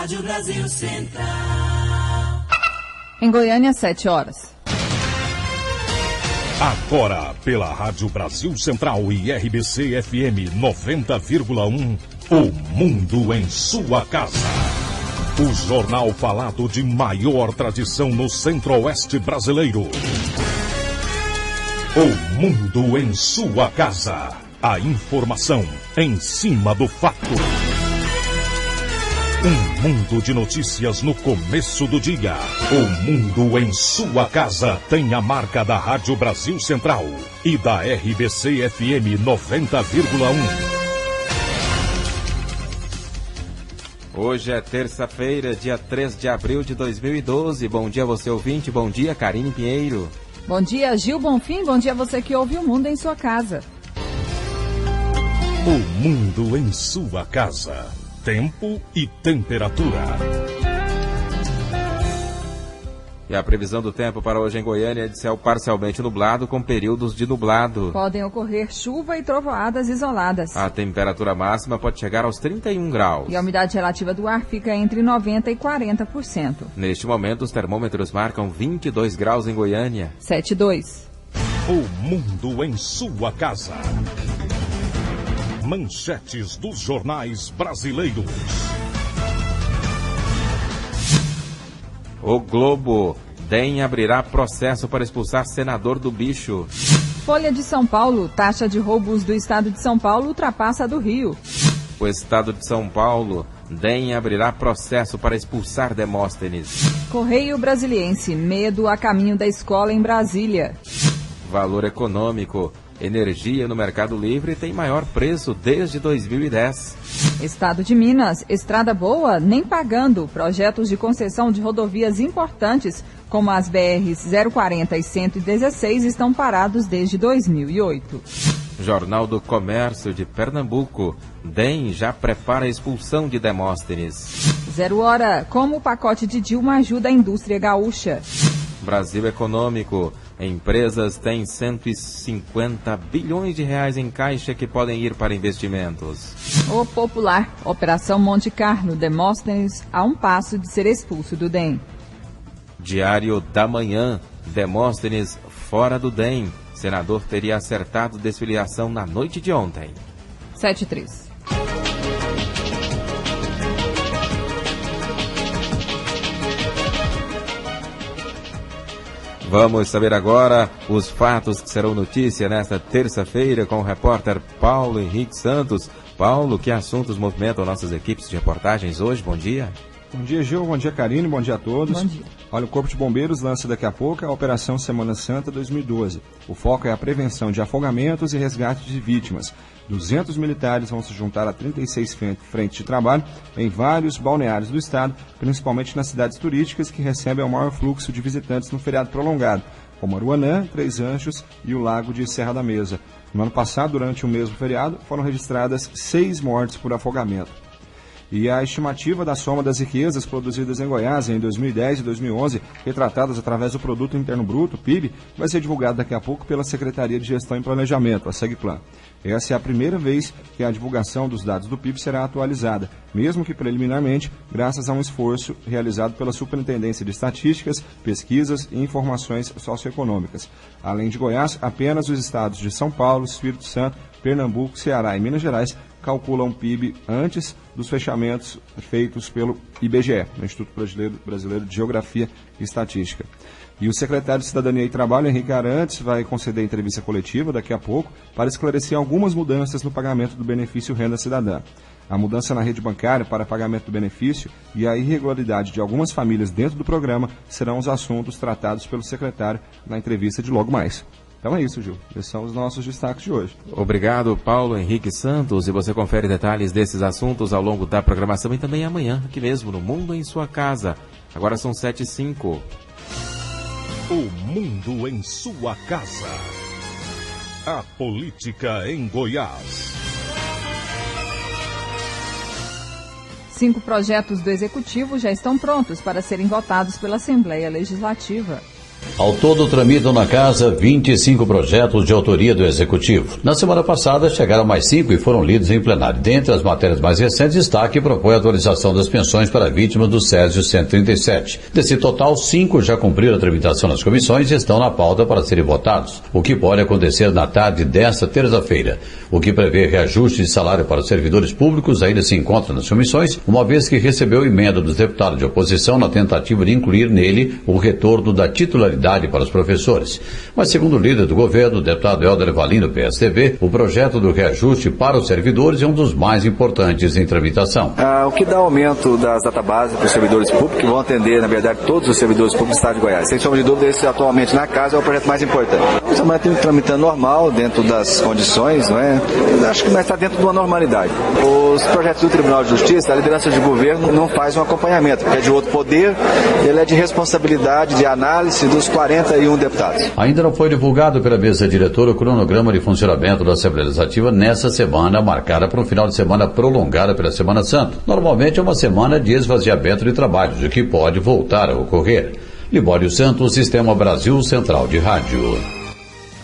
Rádio Brasil Central. Em Goiânia, 7 horas. Agora, pela Rádio Brasil Central e RBC FM 90,1, o Mundo em sua casa. O jornal falado de maior tradição no Centro-Oeste brasileiro. O Mundo em sua casa. A informação em cima do fato. Um mundo de notícias no começo do dia. O Mundo em sua casa tem a marca da Rádio Brasil Central e da RBC FM 90,1. Hoje é terça-feira, dia 3 de abril de 2012. Bom dia, você ouvinte. Bom dia, Karine Pinheiro. Bom dia, Gil Bonfim. Bom dia, você que ouve o Mundo em sua casa. O Mundo em sua casa. Tempo e temperatura. E a previsão do tempo para hoje em Goiânia é de céu parcialmente nublado com períodos de nublado. Podem ocorrer chuva e trovoadas isoladas. A temperatura máxima pode chegar aos 31 graus. E a umidade relativa do ar fica entre 90% e 40%. Neste momento, os termômetros marcam 22 graus em Goiânia. 7,2. O Mundo em sua casa. Manchetes dos jornais brasileiros. O Globo. DEM abrirá processo para expulsar senador do bicho. Folha de São Paulo. Taxa de roubos do estado de São Paulo ultrapassa a do Rio. O estado de São Paulo. DEM abrirá processo para expulsar Demóstenes. Correio Brasiliense. Medo a caminho da escola em Brasília. Valor econômico. Energia no Mercado Livre tem maior preço desde 2010. Estado de Minas, estrada boa, nem pagando. Projetos de concessão de rodovias importantes, como as BRs 040 e 116, estão parados desde 2008. Jornal do Comércio de Pernambuco. DEM já prepara a expulsão de Demóstenes. 0 hora, como o pacote de Dilma ajuda a indústria gaúcha. Brasil Econômico. Empresas têm 150 bilhões de reais em caixa que podem ir para investimentos. O Popular, Operação Monte Carlo, Demóstenes a um passo de ser expulso do DEM. Diário da Manhã, Demóstenes fora do DEM. Senador teria acertado desfiliação na noite de ontem. 7,3. Vamos saber agora os fatos que serão notícia nesta terça-feira com o repórter Paulo Henrique Santos. Paulo, que assuntos movimentam nossas equipes de reportagens hoje? Bom dia. Bom dia, Gil. Bom dia, Karine. Bom dia a todos. Bom dia. Olha, o Corpo de Bombeiros lança daqui a pouco a Operação Semana Santa 2012. O foco é a prevenção de afogamentos e resgate de vítimas. 200 militares vão se juntar a 36 frentes de trabalho em vários balneários do estado, principalmente nas cidades turísticas que recebem o maior fluxo de visitantes no feriado prolongado, como Aruanã, Três Anjos e o Lago de Serra da Mesa. No ano passado, durante o mesmo feriado, foram registradas 6 mortes por afogamento. E a estimativa da soma das riquezas produzidas em Goiás em 2010 e 2011, retratadas através do Produto Interno Bruto, PIB, vai ser divulgada daqui a pouco pela Secretaria de Gestão e Planejamento, a SEGPLAN. Essa é a primeira vez que a divulgação dos dados do PIB será atualizada, mesmo que preliminarmente, graças a um esforço realizado pela Superintendência de Estatísticas, Pesquisas e Informações Socioeconômicas. Além de Goiás, apenas os estados de São Paulo, Espírito Santo, Pernambuco, Ceará e Minas Gerais calculam PIB antes dos fechamentos feitos pelo IBGE, no Instituto Brasileiro de Geografia e Estatística. E o secretário de Cidadania e Trabalho, Henrique Arantes, vai conceder entrevista coletiva daqui a pouco para esclarecer algumas mudanças no pagamento do benefício Renda Cidadã. A mudança na rede bancária para pagamento do benefício e a irregularidade de algumas famílias dentro do programa serão os assuntos tratados pelo secretário na entrevista de logo mais. Então é isso, Gil. Esses são os nossos destaques de hoje. Obrigado, Paulo Henrique Santos. E você confere detalhes desses assuntos ao longo da programação e também amanhã, aqui mesmo no Mundo em sua casa. Agora são 7h05. O Mundo em sua casa. A política em Goiás. 5 projetos do Executivo já estão prontos para serem votados pela Assembleia Legislativa. Ao todo, tramitam na Casa 25 projetos de autoria do Executivo. Na semana passada, chegaram mais 5 e foram lidos em plenário. Dentre as matérias mais recentes, destaque propõe a atualização das pensões para vítimas do Césio 137. Desse total, 5 já cumpriram a tramitação nas comissões e estão na pauta para serem votados, o que pode acontecer na tarde desta terça-feira. O que prevê reajuste de salário para os servidores públicos ainda se encontra nas comissões, uma vez que recebeu emenda dos deputados de oposição na tentativa de incluir nele o retorno da titularidade para os professores. Mas, segundo o líder do governo, o deputado Helder Valim, do PSDB, o projeto do reajuste para os servidores é um dos mais importantes em tramitação. O que dá aumento das databases para os servidores públicos, que vão atender, na verdade, todos os servidores públicos do Estado de Goiás. Sem sombra de dúvida, esse atualmente na Casa é o projeto mais importante. Estamos tramitando normal, dentro das condições, não é? Acho que nós está dentro de uma normalidade. Os projetos do Tribunal de Justiça, a liderança de governo não faz um acompanhamento, porque é de outro poder, ele é de responsabilidade, de análise dos 41 deputados. Ainda não foi divulgado pela mesa diretora o cronograma de funcionamento da Assembleia Legislativa nessa semana, marcada para um final de semana prolongada pela Semana Santa. Normalmente é uma semana de esvaziamento de trabalhos, o que pode voltar a ocorrer. Libório Santos, Sistema Brasil Central de Rádio.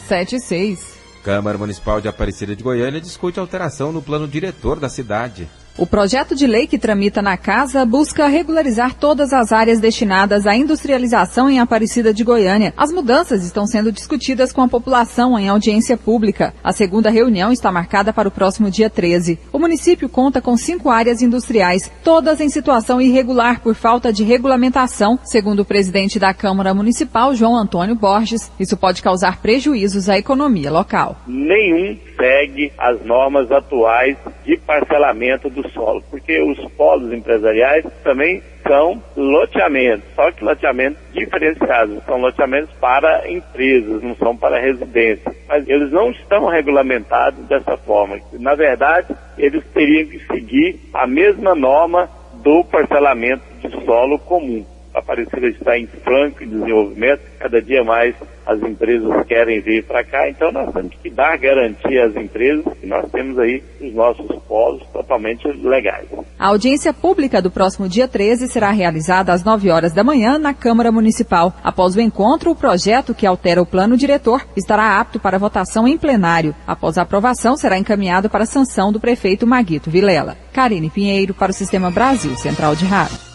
7:06. Câmara Municipal de Aparecida de Goiânia discute alteração no plano diretor da cidade. O projeto de lei que tramita na Casa busca regularizar todas as áreas destinadas à industrialização em Aparecida de Goiânia. As mudanças estão sendo discutidas com a população em audiência pública. A segunda reunião está marcada para o próximo dia 13. O município conta com 5 áreas industriais, todas em situação irregular por falta de regulamentação, segundo o presidente da Câmara Municipal, João Antônio Borges. Isso pode causar prejuízos à economia local. Nenhum segue as normas atuais de parcelamento do solo, porque os polos empresariais também são loteamentos, só que loteamentos diferenciados, são loteamentos para empresas, não são para residências, mas eles não estão regulamentados dessa forma. Na verdade, eles teriam que seguir a mesma norma do parcelamento de solo comum. A Aparecida está em franco desenvolvimento, cada dia mais as empresas querem vir para cá, então nós temos que dar garantia às empresas que nós temos aí os nossos polos totalmente legais. A audiência pública do próximo dia 13 será realizada às 9 horas da manhã na Câmara Municipal. Após o encontro, o projeto que altera o plano diretor estará apto para votação em plenário. Após a aprovação, será encaminhado para a sanção do prefeito Maguito Vilela. Karine Pinheiro para o Sistema Brasil Central de Rádio.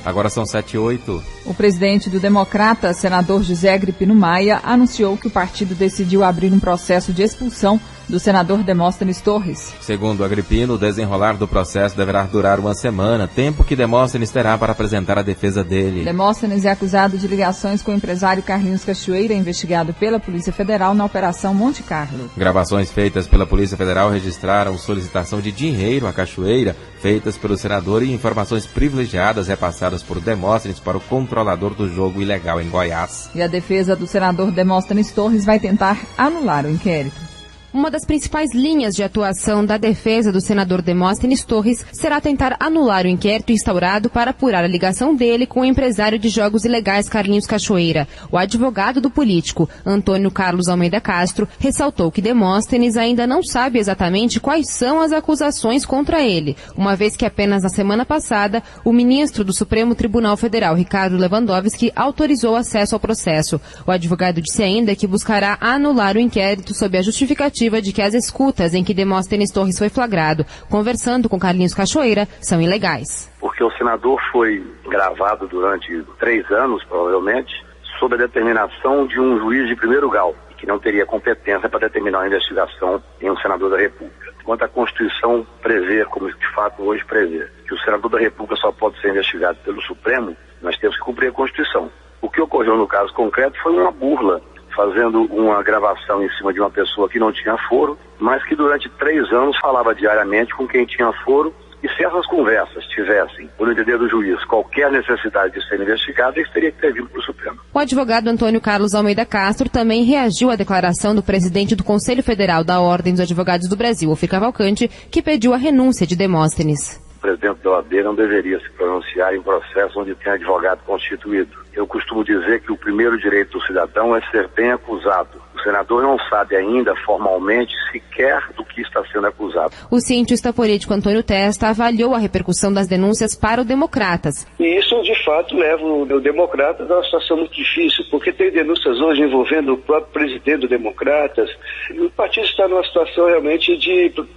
Agora são 7:08. O presidente do Democrata, senador José Agripino Maia, anunciou que o partido decidiu abrir um processo de expulsão do senador Demóstenes Torres. Segundo Agripino, o desenrolar do processo deverá durar uma semana, tempo que Demóstenes terá para apresentar a defesa dele. Demóstenes é acusado de ligações com o empresário Carlinhos Cachoeira, investigado pela Polícia Federal na Operação Monte Carlo. Gravações feitas pela Polícia Federal registraram solicitação de dinheiro à Cachoeira, feitas pelo senador, e informações privilegiadas repassadas por Demóstenes para o controlador do jogo ilegal em Goiás. E a defesa do senador Demóstenes Torres vai tentar anular o inquérito. Uma das principais linhas de atuação da defesa do senador Demóstenes Torres será tentar anular o inquérito instaurado para apurar a ligação dele com o empresário de jogos ilegais Carlinhos Cachoeira. O advogado do político, Antônio Carlos Almeida Castro, ressaltou que Demóstenes ainda não sabe exatamente quais são as acusações contra ele, uma vez que apenas na semana passada o ministro do Supremo Tribunal Federal, Ricardo Lewandowski, autorizou acesso ao processo. O advogado disse ainda que buscará anular o inquérito sob a justificativa de que as escutas em que Demóstenes Torres foi flagrado conversando com Carlinhos Cachoeira são ilegais. Porque o senador foi gravado durante 3 anos, provavelmente, sob a determinação de um juiz de primeiro grau, que não teria competência para determinar a investigação em um senador da República. Enquanto a Constituição prevê, como de fato hoje prevê, que o senador da República só pode ser investigado pelo Supremo, nós temos que cumprir a Constituição. O que ocorreu no caso concreto foi uma burla, fazendo uma gravação em cima de uma pessoa que não tinha foro, mas que durante 3 anos falava diariamente com quem tinha foro, e se essas conversas tivessem, por entender do juiz, qualquer necessidade de ser investigado, eles teriam que ter vindo para o Supremo. O advogado Antônio Carlos Almeida Castro também reagiu à declaração do presidente do Conselho Federal da Ordem dos Advogados do Brasil, Ofir Cavalcante, que pediu a renúncia de Demóstenes. O presidente da OAB não deveria se pronunciar em processo onde tem advogado constituído. Eu costumo dizer que o primeiro direito do cidadão é ser bem acusado. O senador não sabe ainda formalmente sequer do que está sendo acusado. O cientista político Antônio Testa avaliou a repercussão das denúncias para o Democratas. E isso, de fato, leva o Democratas a uma situação muito difícil, porque tem denúncias hoje envolvendo o próprio presidente do Democratas. O partido está numa situação realmente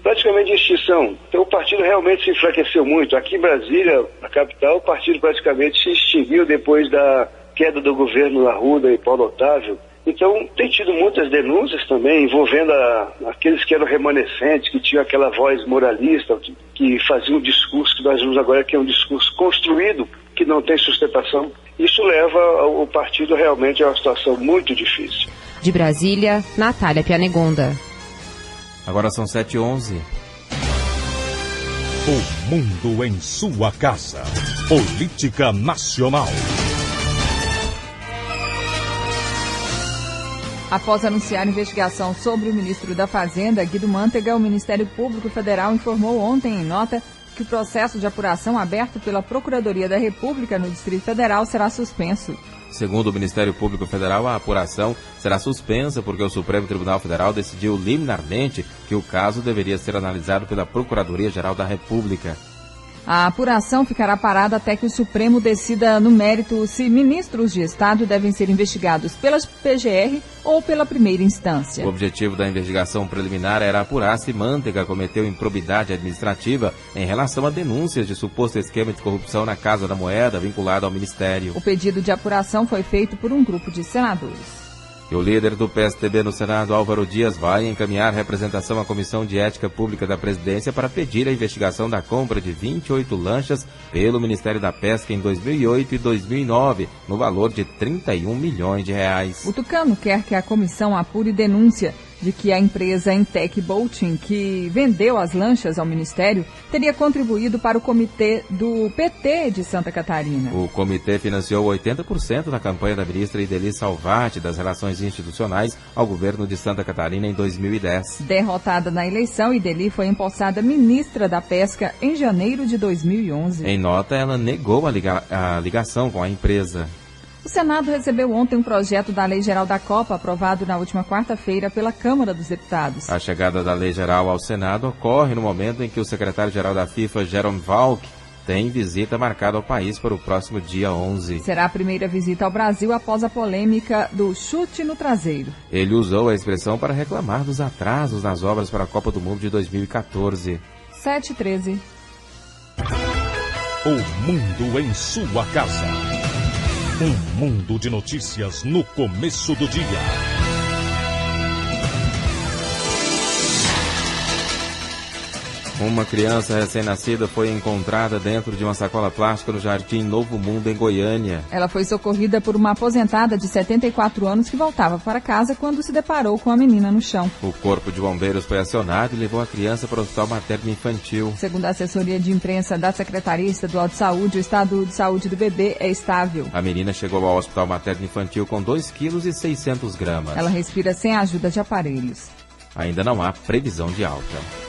praticamente de extinção. Então o partido realmente se enfraqueceu muito. Aqui em Brasília, na capital, o partido praticamente se extinguiu depois da queda do governo Arruda e Paulo Otávio. Então, tem tido muitas denúncias também envolvendo aqueles que eram remanescentes, que tinham aquela voz moralista, que faziam um discurso que nós vimos agora que é um discurso construído, que não tem sustentação. Isso leva o partido realmente a uma situação muito difícil. De Brasília, Natália Pianegonda. Agora são 7h11. O mundo em sua casa. Política nacional. Após anunciar investigação sobre o ministro da Fazenda, Guido Mantega, o Ministério Público Federal informou ontem em nota que o processo de apuração aberto pela Procuradoria da República no Distrito Federal será suspenso. Segundo o Ministério Público Federal, a apuração será suspensa porque o Supremo Tribunal Federal decidiu liminarmente que o caso deveria ser analisado pela Procuradoria-Geral da República. A apuração ficará parada até que o Supremo decida no mérito se ministros de Estado devem ser investigados pela PGR ou pela primeira instância. O objetivo da investigação preliminar era apurar se Mantega cometeu improbidade administrativa em relação a denúncias de suposto esquema de corrupção na Casa da Moeda vinculado ao Ministério. O pedido de apuração foi feito por um grupo de senadores. E o líder do PSDB no Senado, Álvaro Dias, vai encaminhar representação à Comissão de Ética Pública da Presidência para pedir a investigação da compra de 28 lanchas pelo Ministério da Pesca em 2008 e 2009, no valor de 31 milhões de reais. O tucano quer que a comissão apure denúncia de que a empresa Intec Boating, que vendeu as lanchas ao Ministério, teria contribuído para o comitê do PT de Santa Catarina. O comitê financiou 80% da campanha da ministra Ideli Salvati das Relações Institucionais ao governo de Santa Catarina em 2010. Derrotada na eleição, Ideli foi empossada ministra da Pesca em janeiro de 2011. Em nota, ela negou a ligação com a empresa. O Senado recebeu ontem um projeto da Lei Geral da Copa, aprovado na última quarta-feira pela Câmara dos Deputados. A chegada da Lei Geral ao Senado ocorre no momento em que o secretário-geral da FIFA, Jerome Valk, tem visita marcada ao país para o próximo dia 11. Será a primeira visita ao Brasil após a polêmica do chute no traseiro. Ele usou a expressão para reclamar dos atrasos nas obras para a Copa do Mundo de 2014. 7h13. O mundo em sua casa. Um mundo de notícias no começo do dia. Uma criança recém-nascida foi encontrada dentro de uma sacola plástica no Jardim Novo Mundo, em Goiânia. Ela foi socorrida por uma aposentada de 74 anos que voltava para casa quando se deparou com a menina no chão. O corpo de bombeiros foi acionado e levou a criança para o Hospital Materno Infantil. Segundo a assessoria de imprensa da Secretaria Estadual de Saúde, o estado de saúde do bebê é estável. A menina chegou ao Hospital Materno Infantil com 2,6 kg. Ela respira sem a ajuda de aparelhos. Ainda não há previsão de alta.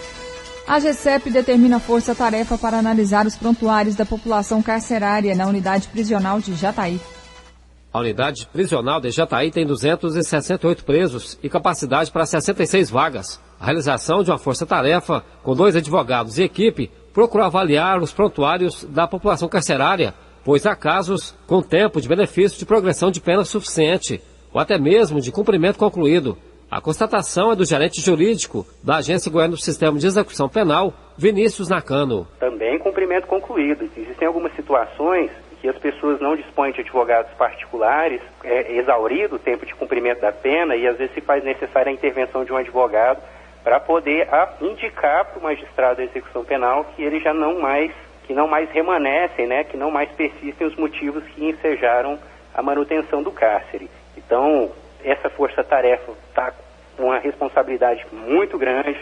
A GCEP determina força-tarefa para analisar os prontuários da população carcerária na unidade prisional de Jataí. A unidade prisional de Jataí tem 268 presos e capacidade para 66 vagas. A realização de uma força-tarefa com 2 advogados e equipe procurou avaliar os prontuários da população carcerária, pois há casos com tempo de benefício de progressão de pena suficiente ou até mesmo de cumprimento concluído. A constatação é do gerente jurídico da Agência Goiana do Sistema de Execução Penal, Vinícius Nakano. Também cumprimento concluído. Existem algumas situações que as pessoas não dispõem de advogados particulares, exaurido o tempo de cumprimento da pena e às vezes se faz necessária a intervenção de um advogado para poder indicar para o magistrado da execução penal que ele já não mais remanescem, né, que não mais persistem os motivos que ensejaram a manutenção do cárcere. Então, essa força-tarefa está com uma responsabilidade muito grande,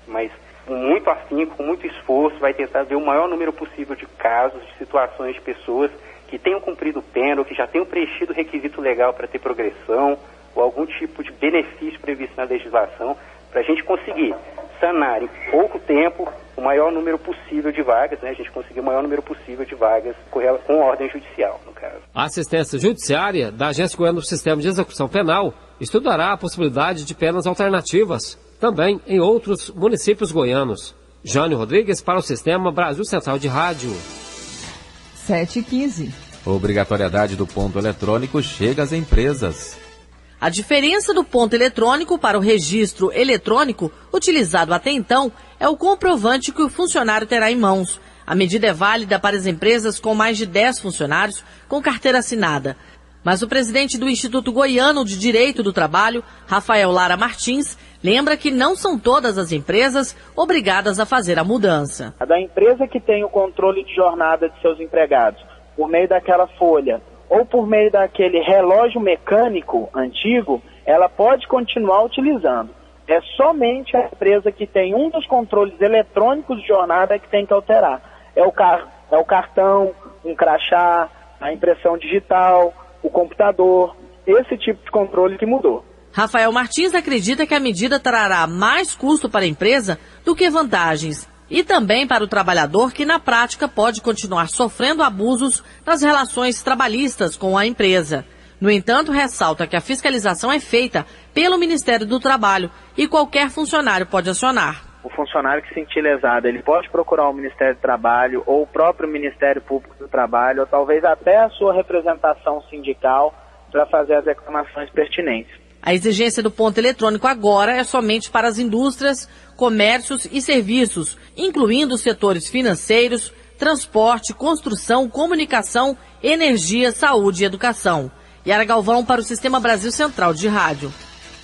mas com muito afinco, com muito esforço, vai tentar ver o maior número possível de casos, de situações de pessoas que tenham cumprido pena ou que já tenham preenchido o requisito legal para ter progressão ou algum tipo de benefício previsto na legislação, para a gente conseguir sanar em pouco tempo o maior número possível de vagas, né? A gente conseguir o maior número possível de vagas com ordem judicial, no caso. A assistência judiciária da Agência Goiana do Sistema de Execução Penal estudará a possibilidade de penas alternativas, também em outros municípios goianos. Jânio Rodrigues para o Sistema Brasil Central de Rádio. 7h15. Obrigatoriedade do ponto eletrônico chega às empresas. A diferença do ponto eletrônico para o registro eletrônico utilizado até então é o comprovante que o funcionário terá em mãos. A medida é válida para as empresas com mais de 10 funcionários com carteira assinada. Mas o presidente do Instituto Goiano de Direito do Trabalho, Rafael Lara Martins, lembra que não são todas as empresas obrigadas a fazer a mudança. A da empresa que tem o controle de jornada de seus empregados por meio daquela folha ou por meio daquele relógio mecânico antigo, ela pode continuar utilizando. É somente a empresa que tem um dos controles eletrônicos de jornada que tem que alterar. É o cartão, um crachá, a impressão digital, o computador, esse tipo de controle que mudou. Rafael Martins acredita que a medida trará mais custo para a empresa do que vantagens. E também para o trabalhador que, na prática, pode continuar sofrendo abusos nas relações trabalhistas com a empresa. No entanto, ressalta que a fiscalização é feita pelo Ministério do Trabalho e qualquer funcionário pode acionar. O funcionário que se sentir lesado, ele pode procurar o Ministério do Trabalho ou o próprio Ministério Público do Trabalho, ou talvez até a sua representação sindical para fazer as reclamações pertinentes. A exigência do ponto eletrônico agora é somente para as indústrias, comércios e serviços, incluindo os setores financeiros, transporte, construção, comunicação, energia, saúde e educação. Yara Galvão para o Sistema Brasil Central de Rádio.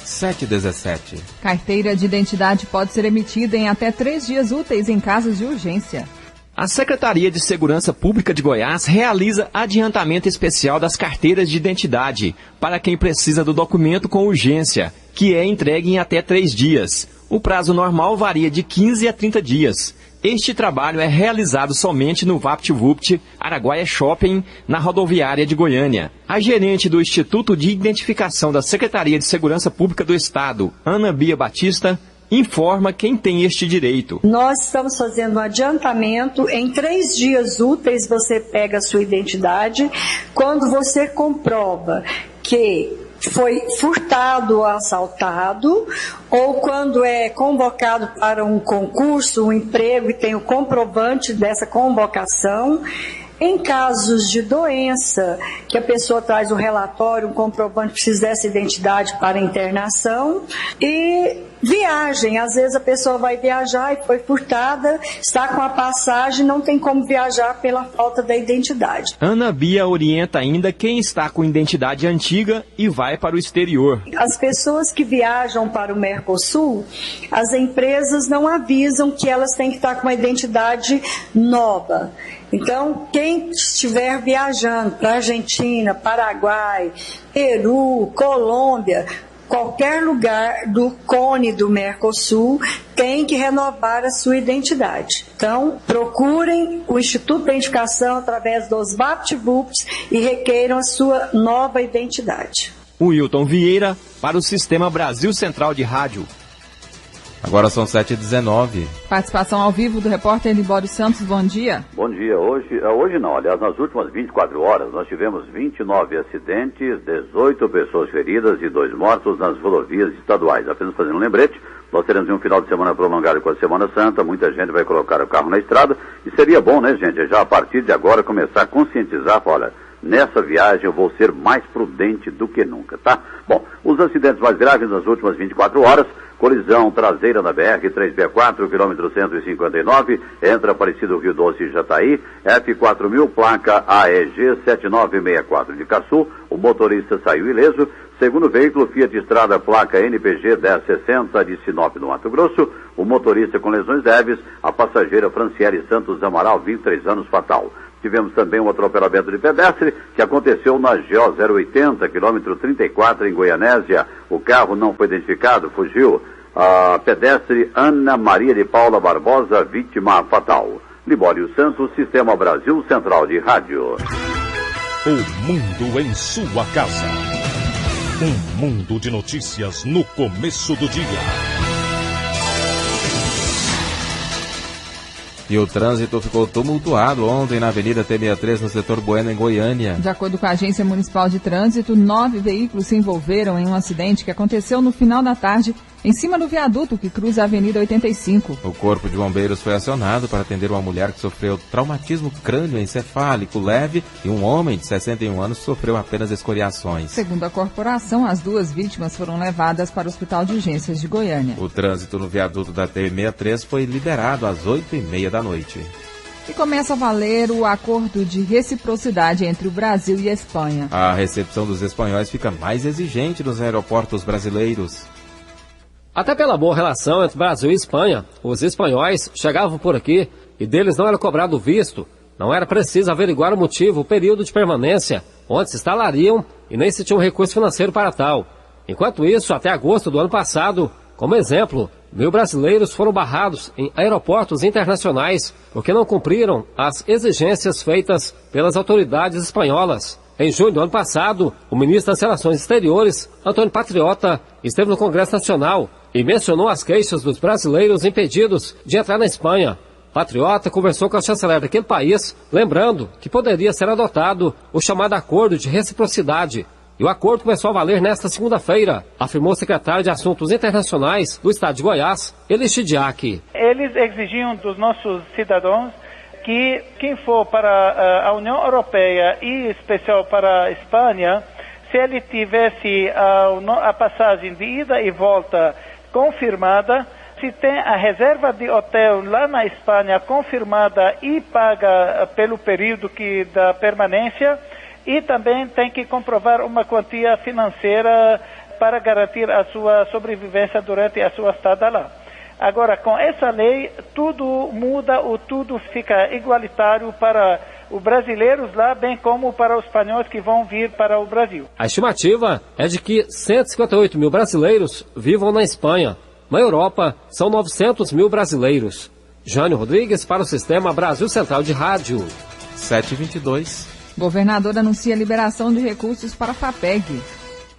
7h17. Carteira de identidade pode ser emitida em até 3 dias úteis em casos de urgência. A Secretaria de Segurança Pública de Goiás realiza adiantamento especial das carteiras de identidade para quem precisa do documento com urgência, que é entregue em até 3 dias. O prazo normal varia de 15 a 30 dias. Este trabalho é realizado somente no VaptVupt Araguaia Shopping, na rodoviária de Goiânia. A gerente do Instituto de Identificação da Secretaria de Segurança Pública do Estado, Ana Bia Batista, informa quem tem este direito. Nós estamos fazendo um adiantamento. Em 3 dias úteis você pega a sua identidade. Quando você comprova que foi furtado ou assaltado, ou quando é convocado para um concurso, um emprego e tem o comprovante dessa convocação. Em casos de doença, que a pessoa traz um relatório, um comprovante, precisa dessa identidade para internação. E viagem, às vezes a pessoa vai viajar e foi furtada, está com a passagem, não tem como viajar pela falta da identidade. Ana Bia orienta ainda quem está com identidade antiga e vai para o exterior. As pessoas que viajam para o Mercosul, as empresas não avisam que elas têm que estar com uma identidade nova. Então, quem estiver viajando para Argentina, Paraguai, Peru, Colômbia, qualquer lugar do cone do Mercosul, tem que renovar a sua identidade. Então, procurem o Instituto de Identificação através dos VaptVupts e requeiram a sua nova identidade. Wilton Vieira para o Sistema Brasil Central de Rádio. Agora são 7h19. Participação ao vivo do repórter Libório Santos, bom dia. Bom dia. Hoje não, aliás, nas últimas 24 horas nós tivemos 29 acidentes, 18 pessoas feridas e 2 mortos nas rodovias estaduais. Apenas fazendo um lembrete, nós teremos um final de semana prolongado com a Semana Santa, muita gente vai colocar o carro na estrada e seria bom, né, gente, já a partir de agora começar a conscientizar, olha, nessa viagem eu vou ser mais prudente do que nunca, tá? Bom, os acidentes mais graves nas últimas 24 horas, colisão traseira na BR-364, quilômetro 159, entre Aparecido Rio Doce e Jataí, F4000, placa AEG 7964 de Caçu, o motorista saiu ileso. Segundo veículo, Fiat Estrada, placa NPG 1060 de Sinop, no Mato Grosso, o motorista com lesões leves, a passageira Franciele Santos Amaral, 23 anos, fatal. Tivemos também um atropelamento de pedestre que aconteceu na GO 080, quilômetro 34, em Goianésia. O carro não foi identificado, fugiu. A pedestre Ana Maria de Paula Barbosa, vítima fatal. Libório Santos, Sistema Brasil Central de Rádio. O mundo em sua casa. Um mundo de notícias no começo do dia. E o trânsito ficou tumultuado ontem na Avenida T63, no setor Bueno, em Goiânia. De acordo com a Agência Municipal de Trânsito, 9 veículos se envolveram em um acidente que aconteceu no final da tarde, em cima do viaduto que cruza a Avenida 85. O Corpo de Bombeiros foi acionado para atender uma mulher que sofreu traumatismo crânioencefálico leve e um homem de 61 anos que sofreu apenas escoriações. Segundo a corporação, as 2 vítimas foram levadas para o Hospital de Urgências de Goiânia. O trânsito no viaduto da T63 foi liberado às 8h30 da noite. E começa a valer o acordo de reciprocidade entre o Brasil e a Espanha. A recepção dos espanhóis fica mais exigente nos aeroportos brasileiros. Até pela boa relação entre Brasil e Espanha, os espanhóis chegavam por aqui e deles não era cobrado visto. Não era preciso averiguar o motivo, o período de permanência, onde se instalariam e nem se tinha um recurso financeiro para tal. Enquanto isso, até agosto do ano passado, como exemplo, 1.000 brasileiros foram barrados em aeroportos internacionais porque não cumpriram as exigências feitas pelas autoridades espanholas. Em junho do ano passado, o ministro das Relações Exteriores, Antônio Patriota, esteve no Congresso Nacional e mencionou as queixas dos brasileiros impedidos de entrar na Espanha. Patriota conversou com a chanceler daquele país, lembrando que poderia ser adotado o chamado Acordo de Reciprocidade. E o acordo começou a valer nesta segunda-feira, afirmou o secretário de Assuntos Internacionais do Estado de Goiás, Elis Chidiac. Eles exigiam dos nossos cidadãos que quem for para a União Europeia e em especial para a Espanha, se ele tivesse a passagem de ida e volta confirmada, se tem a reserva de hotel lá na Espanha confirmada e paga pelo período da permanência, e também tem que comprovar uma quantia financeira para garantir a sua sobrevivência durante a sua estada lá. Agora, com essa lei, tudo muda, tudo fica igualitário para os brasileiros lá, bem como para os espanhóis que vão vir para o Brasil. A estimativa é de que 158.000 brasileiros vivam na Espanha. Na Europa, são 900.000 brasileiros. Jânio Rodrigues para o Sistema Brasil Central de Rádio. 7h22. Governador anuncia liberação de recursos para a FAPEG.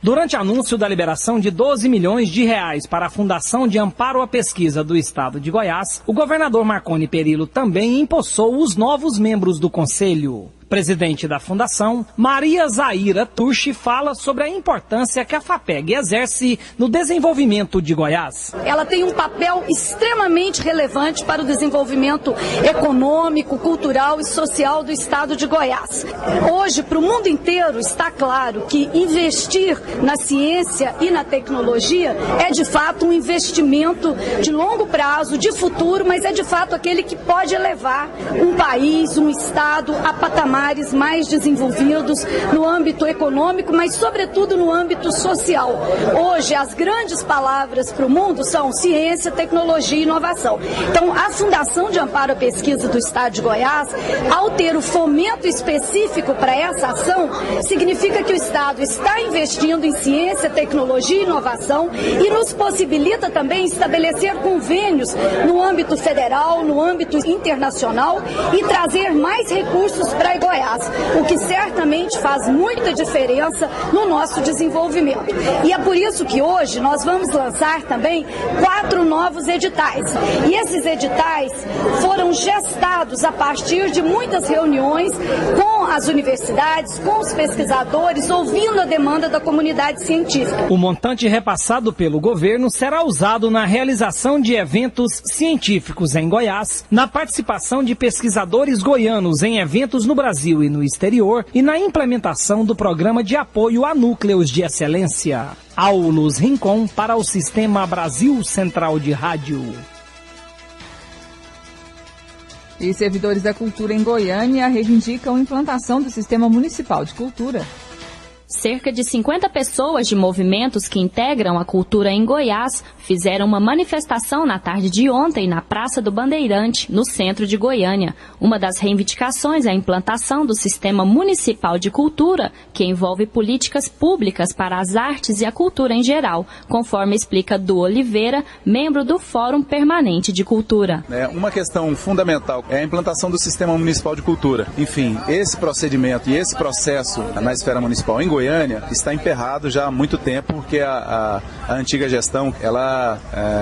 Durante anúncio da liberação de 12 milhões de reais para a Fundação de Amparo à Pesquisa do Estado de Goiás, o governador Marconi Perillo também empossou os novos membros do Conselho. Presidente da Fundação, Maria Zaira Turchi, fala sobre a importância que a FAPEG exerce no desenvolvimento de Goiás. Ela tem um papel extremamente relevante para o desenvolvimento econômico, cultural e social do Estado de Goiás. Hoje, para o mundo inteiro, está claro que investir na ciência e na tecnologia é de fato um investimento de longo prazo, de futuro, mas é de fato aquele que pode elevar um país, um Estado a patamar mais desenvolvidos no âmbito econômico, mas sobretudo no âmbito social. Hoje, as grandes palavras para o mundo são ciência, tecnologia e inovação. Então, a Fundação de Amparo à Pesquisa do Estado de Goiás, ao ter o fomento específico para essa ação, significa que o Estado está investindo em ciência, tecnologia e inovação e nos possibilita também estabelecer convênios no âmbito federal, no âmbito internacional e trazer mais recursos para Goiás, o que certamente faz muita diferença no nosso desenvolvimento. E é por isso que hoje nós vamos lançar também 4 novos editais. E esses editais foram gestados a partir de muitas reuniões com as universidades, com os pesquisadores, ouvindo a demanda da comunidade científica. O montante repassado pelo governo será usado na realização de eventos científicos em Goiás, na participação de pesquisadores goianos em eventos no Brasil e no exterior e na implementação do programa de apoio a núcleos de excelência. Aulus Rincon para o Sistema Brasil Central de Rádio. E servidores da cultura em Goiânia reivindicam a implantação do Sistema Municipal de Cultura. Cerca de 50 pessoas de movimentos que integram a cultura em Goiás fizeram uma manifestação na tarde de ontem na Praça do Bandeirante, no centro de Goiânia. Uma das reivindicações é a implantação do Sistema Municipal de Cultura, que envolve políticas públicas para as artes e a cultura em geral, conforme explica Du Oliveira, membro do Fórum Permanente de Cultura. Uma questão fundamental é a implantação do Sistema Municipal de Cultura. Enfim, esse procedimento e esse processo na esfera municipal em Goiânia Goiânia está emperrado já há muito tempo, porque a antiga gestão ela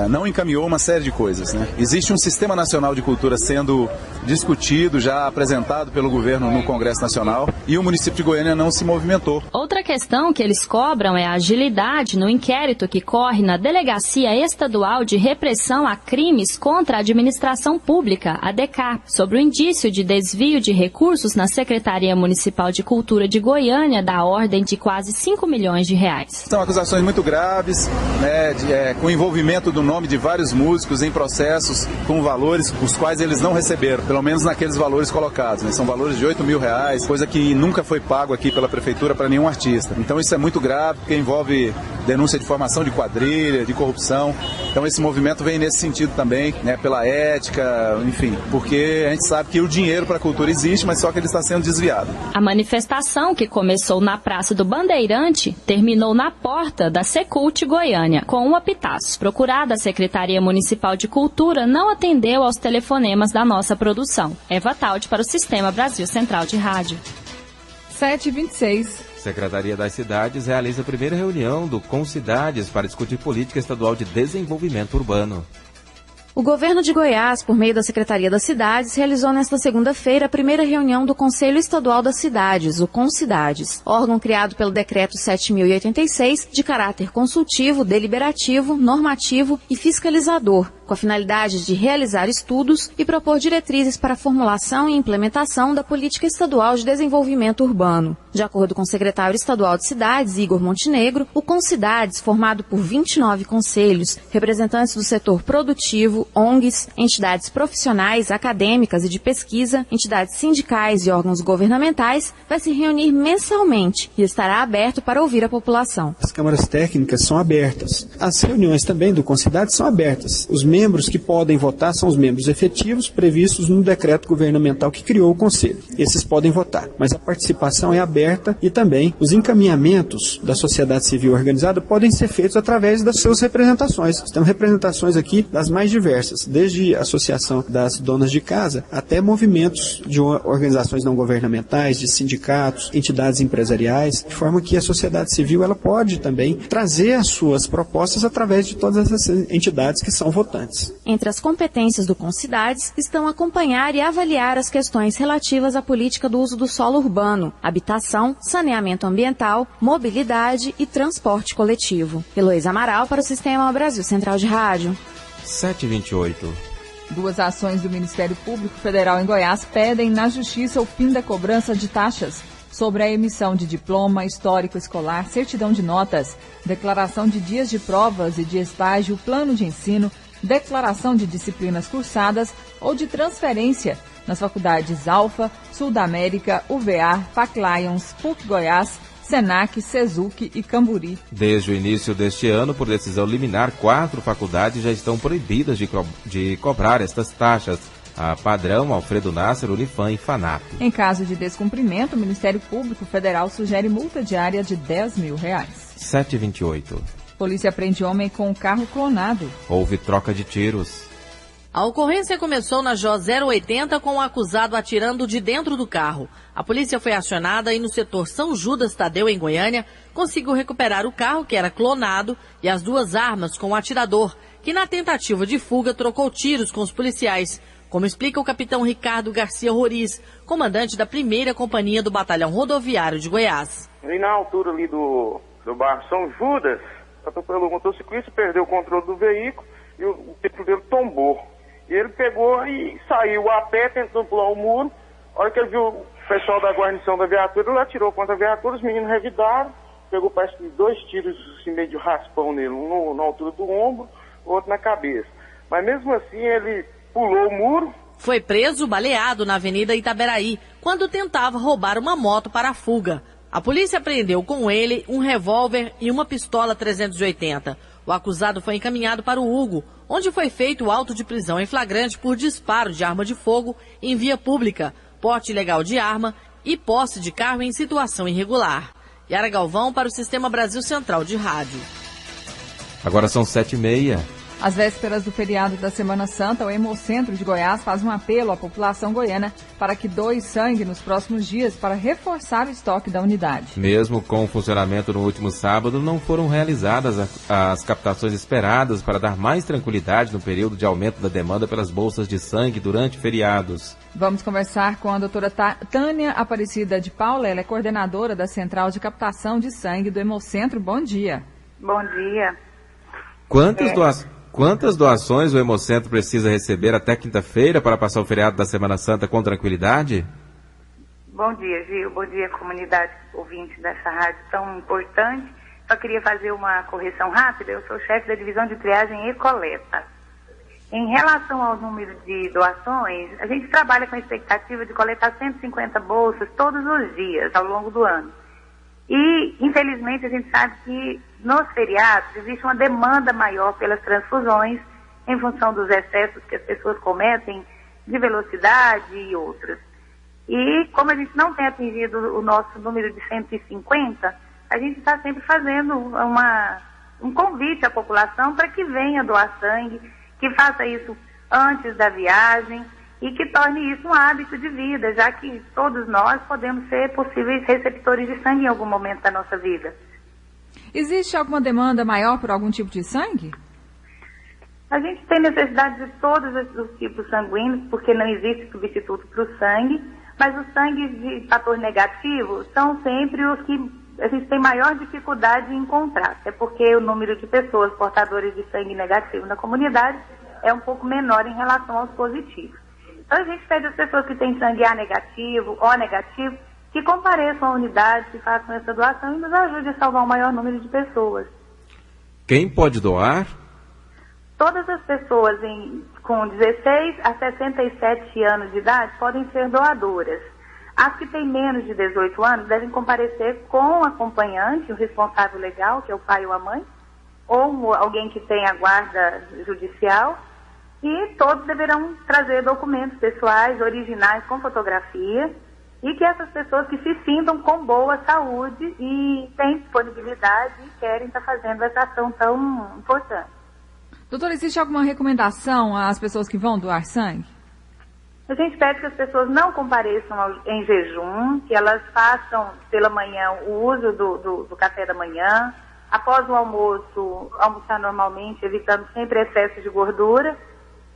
não encaminhou uma série de coisas, né? Existe um Sistema Nacional de Cultura sendo discutido, já apresentado pelo governo no Congresso Nacional, e o município de Goiânia não se movimentou. Outra questão que eles cobram é a agilidade no inquérito que corre na Delegacia Estadual de Repressão a Crimes contra a Administração Pública, a DECAP, sobre o indício de desvio de recursos na Secretaria Municipal de Cultura de Goiânia da ordem de quase 5 milhões de reais. São acusações muito graves, né, com envolvimento do nome de vários músicos em processos com valores os quais eles não receberam, pelo menos naqueles valores colocados, né? São valores de 8 mil reais, coisa que nunca foi pago aqui pela Prefeitura para nenhum artista. Então isso é muito grave, porque envolve denúncia de formação de quadrilha, de corrupção. Então esse movimento vem nesse sentido também, né, pela ética, enfim, porque a gente sabe que o dinheiro para a cultura existe, mas só que ele está sendo desviado. A manifestação, que começou na Praça do Bandeirante, terminou na porta da Secult Goiânia, com uma pitaço. Procurada, a Secretaria Municipal de Cultura não atendeu aos telefonemas da nossa produção. Eva Taldi para o Sistema Brasil Central de Rádio. 7h26. Secretaria das Cidades realiza a primeira reunião do Concidades para discutir política estadual de desenvolvimento urbano. O governo de Goiás, por meio da Secretaria das Cidades, realizou nesta segunda-feira a primeira reunião do Conselho Estadual das Cidades, o Concidades, órgão criado pelo Decreto 7.086, de caráter consultivo, deliberativo, normativo e fiscalizador, com a finalidade de realizar estudos e propor diretrizes para a formulação e implementação da Política Estadual de Desenvolvimento Urbano. De acordo com o secretário estadual de Cidades, Igor Montenegro, o Concidades, formado por 29 conselhos, representantes do setor produtivo, ONGs, entidades profissionais, acadêmicas e de pesquisa, entidades sindicais e órgãos governamentais, vai se reunir mensalmente e estará aberto para ouvir a população. As câmaras técnicas são abertas. As reuniões também do Concidades são abertas. Os membros que podem votar são os membros efetivos previstos no decreto governamental que criou o Conselho. Esses podem votar, mas a participação é aberta e também os encaminhamentos da sociedade civil organizada podem ser feitos através das suas representações. Nós temos representações aqui das mais diversas, desde a Associação das Donas de Casa até movimentos de organizações não governamentais, de sindicatos, entidades empresariais, de forma que a sociedade civil ela pode também trazer as suas propostas através de todas essas entidades que são votantes. Entre as competências do Concidades estão acompanhar e avaliar as questões relativas à política do uso do solo urbano, habitação, saneamento ambiental, mobilidade e transporte coletivo. Heloísa Amaral para o Sistema Brasil Central de Rádio. 7h28. Duas ações do Ministério Público Federal em Goiás pedem na Justiça o fim da cobrança de taxas sobre a emissão de diploma, histórico escolar, certidão de notas, declaração de dias de provas e de estágio, plano de ensino, declaração de disciplinas cursadas ou de transferência nas faculdades Alfa, Sul da América, UVA, PAC-Lions, PUC Goiás, Senac, Sezuc e Camburi. Desde o início deste ano, por decisão liminar, 4 faculdades já estão proibidas de cobrar estas taxas. A Padrão, Alfredo Nasser, Unifam e FANAP. Em caso de descumprimento, o Ministério Público Federal sugere multa diária de R$10 mil. 7h28. Polícia prende homem com um carro clonado. Houve troca de tiros. A ocorrência começou na J 080 com o acusado atirando de dentro do carro. A polícia foi acionada e no setor São Judas Tadeu, em Goiânia, conseguiu recuperar o carro, que era clonado, e as 2 armas com o atirador, que na tentativa de fuga trocou tiros com os policiais, como explica o capitão Ricardo Garcia Roriz, comandante da 1ª Companhia do Batalhão Rodoviário de Goiás. E na altura ali do bairro São Judas, atropelou o motociclista, perdeu o controle do veículo e o veículo dele tombou. E ele pegou e saiu a pé, tentando pular o muro. A hora que ele viu o pessoal da guarnição da viatura, ele atirou contra a viatura, os meninos revidaram, pegou parece que 2 tiros assim, meio de raspão nele, um na altura do ombro, outro na cabeça. Mas mesmo assim ele pulou o muro. Foi preso, baleado na Avenida Itaberaí, quando tentava roubar uma moto para a fuga. A polícia apreendeu com ele um revólver e uma pistola 380. O acusado foi encaminhado para o Hugo, onde foi feito o auto de prisão em flagrante por disparo de arma de fogo em via pública, porte ilegal de arma e posse de carro em situação irregular. Yara Galvão para o Sistema Brasil Central de Rádio. Agora são 7h30. Às vésperas do feriado da Semana Santa, o Hemocentro de Goiás faz um apelo à população goiana para que doe sangue nos próximos dias para reforçar o estoque da unidade. Mesmo com o funcionamento no último sábado, não foram realizadas as captações esperadas para dar mais tranquilidade no período de aumento da demanda pelas bolsas de sangue durante feriados. Vamos conversar com a doutora Tânia Aparecida de Paula, ela é coordenadora da Central de Captação de Sangue do Hemocentro. Bom dia. Bom dia. Quantas doações o Hemocentro precisa receber até quinta-feira para passar o feriado da Semana Santa com tranquilidade? Bom dia, Gil. Bom dia, comunidade ouvinte dessa rádio tão importante. Só queria fazer uma correção rápida. Eu sou chefe da divisão de triagem e coleta. Em relação ao número de doações, a gente trabalha com a expectativa de coletar 150 bolsas todos os dias ao longo do ano. E, infelizmente, a gente sabe que nos feriados existe uma demanda maior pelas transfusões em função dos excessos que as pessoas cometem de velocidade e outros. E como a gente não tem atingido o nosso número de 150, a gente está sempre fazendo um convite à população para que venha doar sangue, que faça isso antes da viagem e que torne isso um hábito de vida, já que todos nós podemos ser possíveis receptores de sangue em algum momento da nossa vida. Existe alguma demanda maior por algum tipo de sangue? A gente tem necessidade de todos os tipos sanguíneos, porque não existe substituto para o sangue, mas os sangues de fator negativo são sempre os que a gente tem maior dificuldade em encontrar, é porque o número de pessoas portadoras de sangue negativo na comunidade é um pouco menor em relação aos positivos. Então a gente pede às pessoas que têm sangue A negativo, O negativo, que compareçam à unidade, que façam essa doação e nos ajude a salvar o maior número de pessoas. Quem pode doar? Todas as pessoas com 16 a 67 anos de idade podem ser doadoras. As que têm menos de 18 anos devem comparecer com o acompanhante, o responsável legal, que é o pai ou a mãe, ou alguém que tenha guarda judicial, e todos deverão trazer documentos pessoais, originais, com fotografia, e que essas pessoas que se sintam com boa saúde e têm disponibilidade e querem estar fazendo essa ação tão importante. Doutora, existe alguma recomendação às pessoas que vão doar sangue? A gente pede que as pessoas não compareçam em jejum, que elas façam pela manhã o uso do café da manhã, após o almoço, almoçar normalmente, evitando sempre excesso de gordura,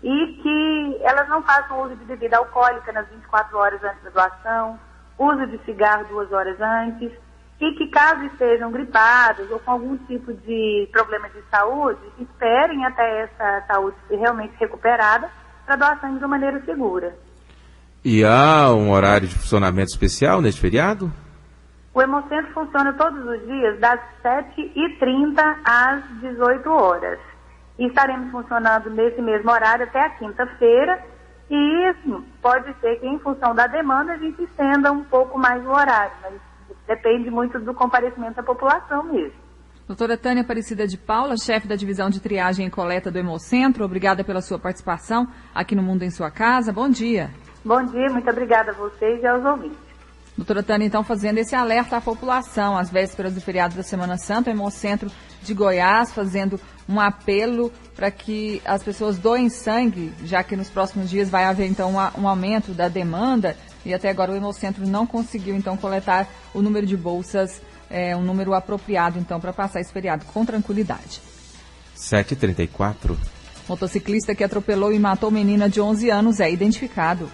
e que elas não façam uso de bebida alcoólica nas 24 horas antes da doação, uso de cigarro 2 horas antes, e que caso estejam gripados ou com algum tipo de problema de saúde, esperem até essa saúde ser realmente recuperada para doar sangue de uma maneira segura. E há um horário de funcionamento especial neste feriado? O Hemocentro funciona todos os dias das 7h30 às 18 horas. E estaremos funcionando nesse mesmo horário até a quinta-feira. E assim, pode ser que em função da demanda a gente estenda um pouco mais o horário, mas depende muito do comparecimento da população mesmo. Doutora Tânia Aparecida de Paula, chefe da divisão de triagem e coleta do Hemocentro, obrigada pela sua participação aqui no Mundo em Sua Casa. Bom dia. Bom dia, muito obrigada a vocês e aos ouvintes. Doutora Tânia, então, fazendo esse alerta à população, às vésperas do feriado da Semana Santa, o Hemocentro de Goiás fazendo um apelo para que as pessoas doem sangue, já que nos próximos dias vai haver, então, um aumento da demanda, e até agora o Hemocentro não conseguiu, então, coletar o número de bolsas, um número apropriado, então, para passar esse feriado com tranquilidade. 7h34. Motociclista que atropelou e matou menina de 11 anos é identificado.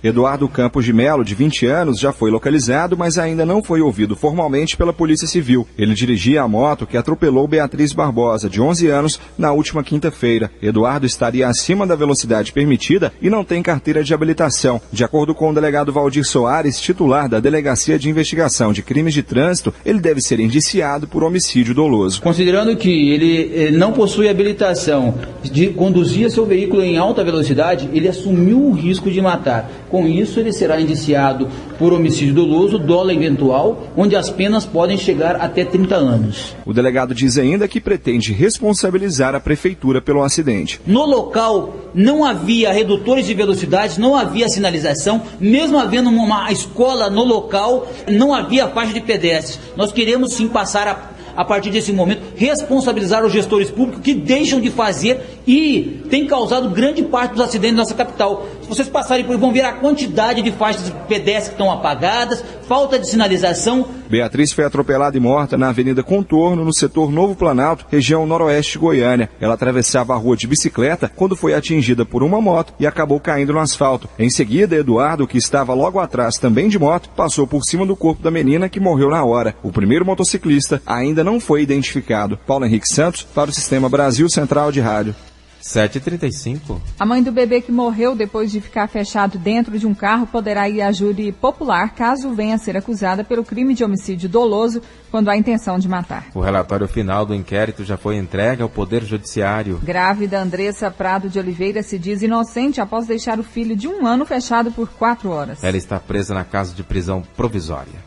Eduardo Campos de Melo, de 20 anos, já foi localizado, mas ainda não foi ouvido formalmente pela Polícia Civil. Ele dirigia a moto que atropelou Beatriz Barbosa, de 11 anos, na última quinta-feira. Eduardo estaria acima da velocidade permitida e não tem carteira de habilitação. De acordo com o delegado Valdir Soares, titular da Delegacia de Investigação de Crimes de Trânsito, ele deve ser indiciado por homicídio doloso. Considerando que ele não possui habilitação de conduzir seu veículo em alta velocidade, ele assumiu o risco de matar. Com isso, ele será indiciado por homicídio doloso, dolo eventual, onde as penas podem chegar até 30 anos. O delegado diz ainda que pretende responsabilizar a prefeitura pelo acidente. No local não havia redutores de velocidade, não havia sinalização, mesmo havendo uma escola no local, não havia faixa de pedestres. Nós queremos sim passar a partir desse momento, responsabilizar os gestores públicos que deixam de fazer e tem causado grande parte dos acidentes na nossa capital. Se vocês passarem por aí, vão ver a quantidade de faixas pedestres que estão apagadas, falta de sinalização. Beatriz foi atropelada e morta na Avenida Contorno, no setor Novo Planalto, região noroeste de Goiânia. Ela atravessava a rua de bicicleta quando foi atingida por uma moto e acabou caindo no asfalto. Em seguida, Eduardo, que estava logo atrás também de moto, passou por cima do corpo da menina, que morreu na hora. O primeiro motociclista ainda não foi identificado. Paulo Henrique Santos, para o Sistema Brasil Central de Rádio. 7h35. A mãe do bebê que morreu depois de ficar fechado dentro de um carro poderá ir à júri popular caso venha a ser acusada pelo crime de homicídio doloso quando há intenção de matar. O relatório final do inquérito já foi entregue ao Poder Judiciário. Grávida Andressa Prado de Oliveira se diz inocente após deixar o filho de 1 ano fechado por 4 horas. Ela está presa na casa de prisão provisória.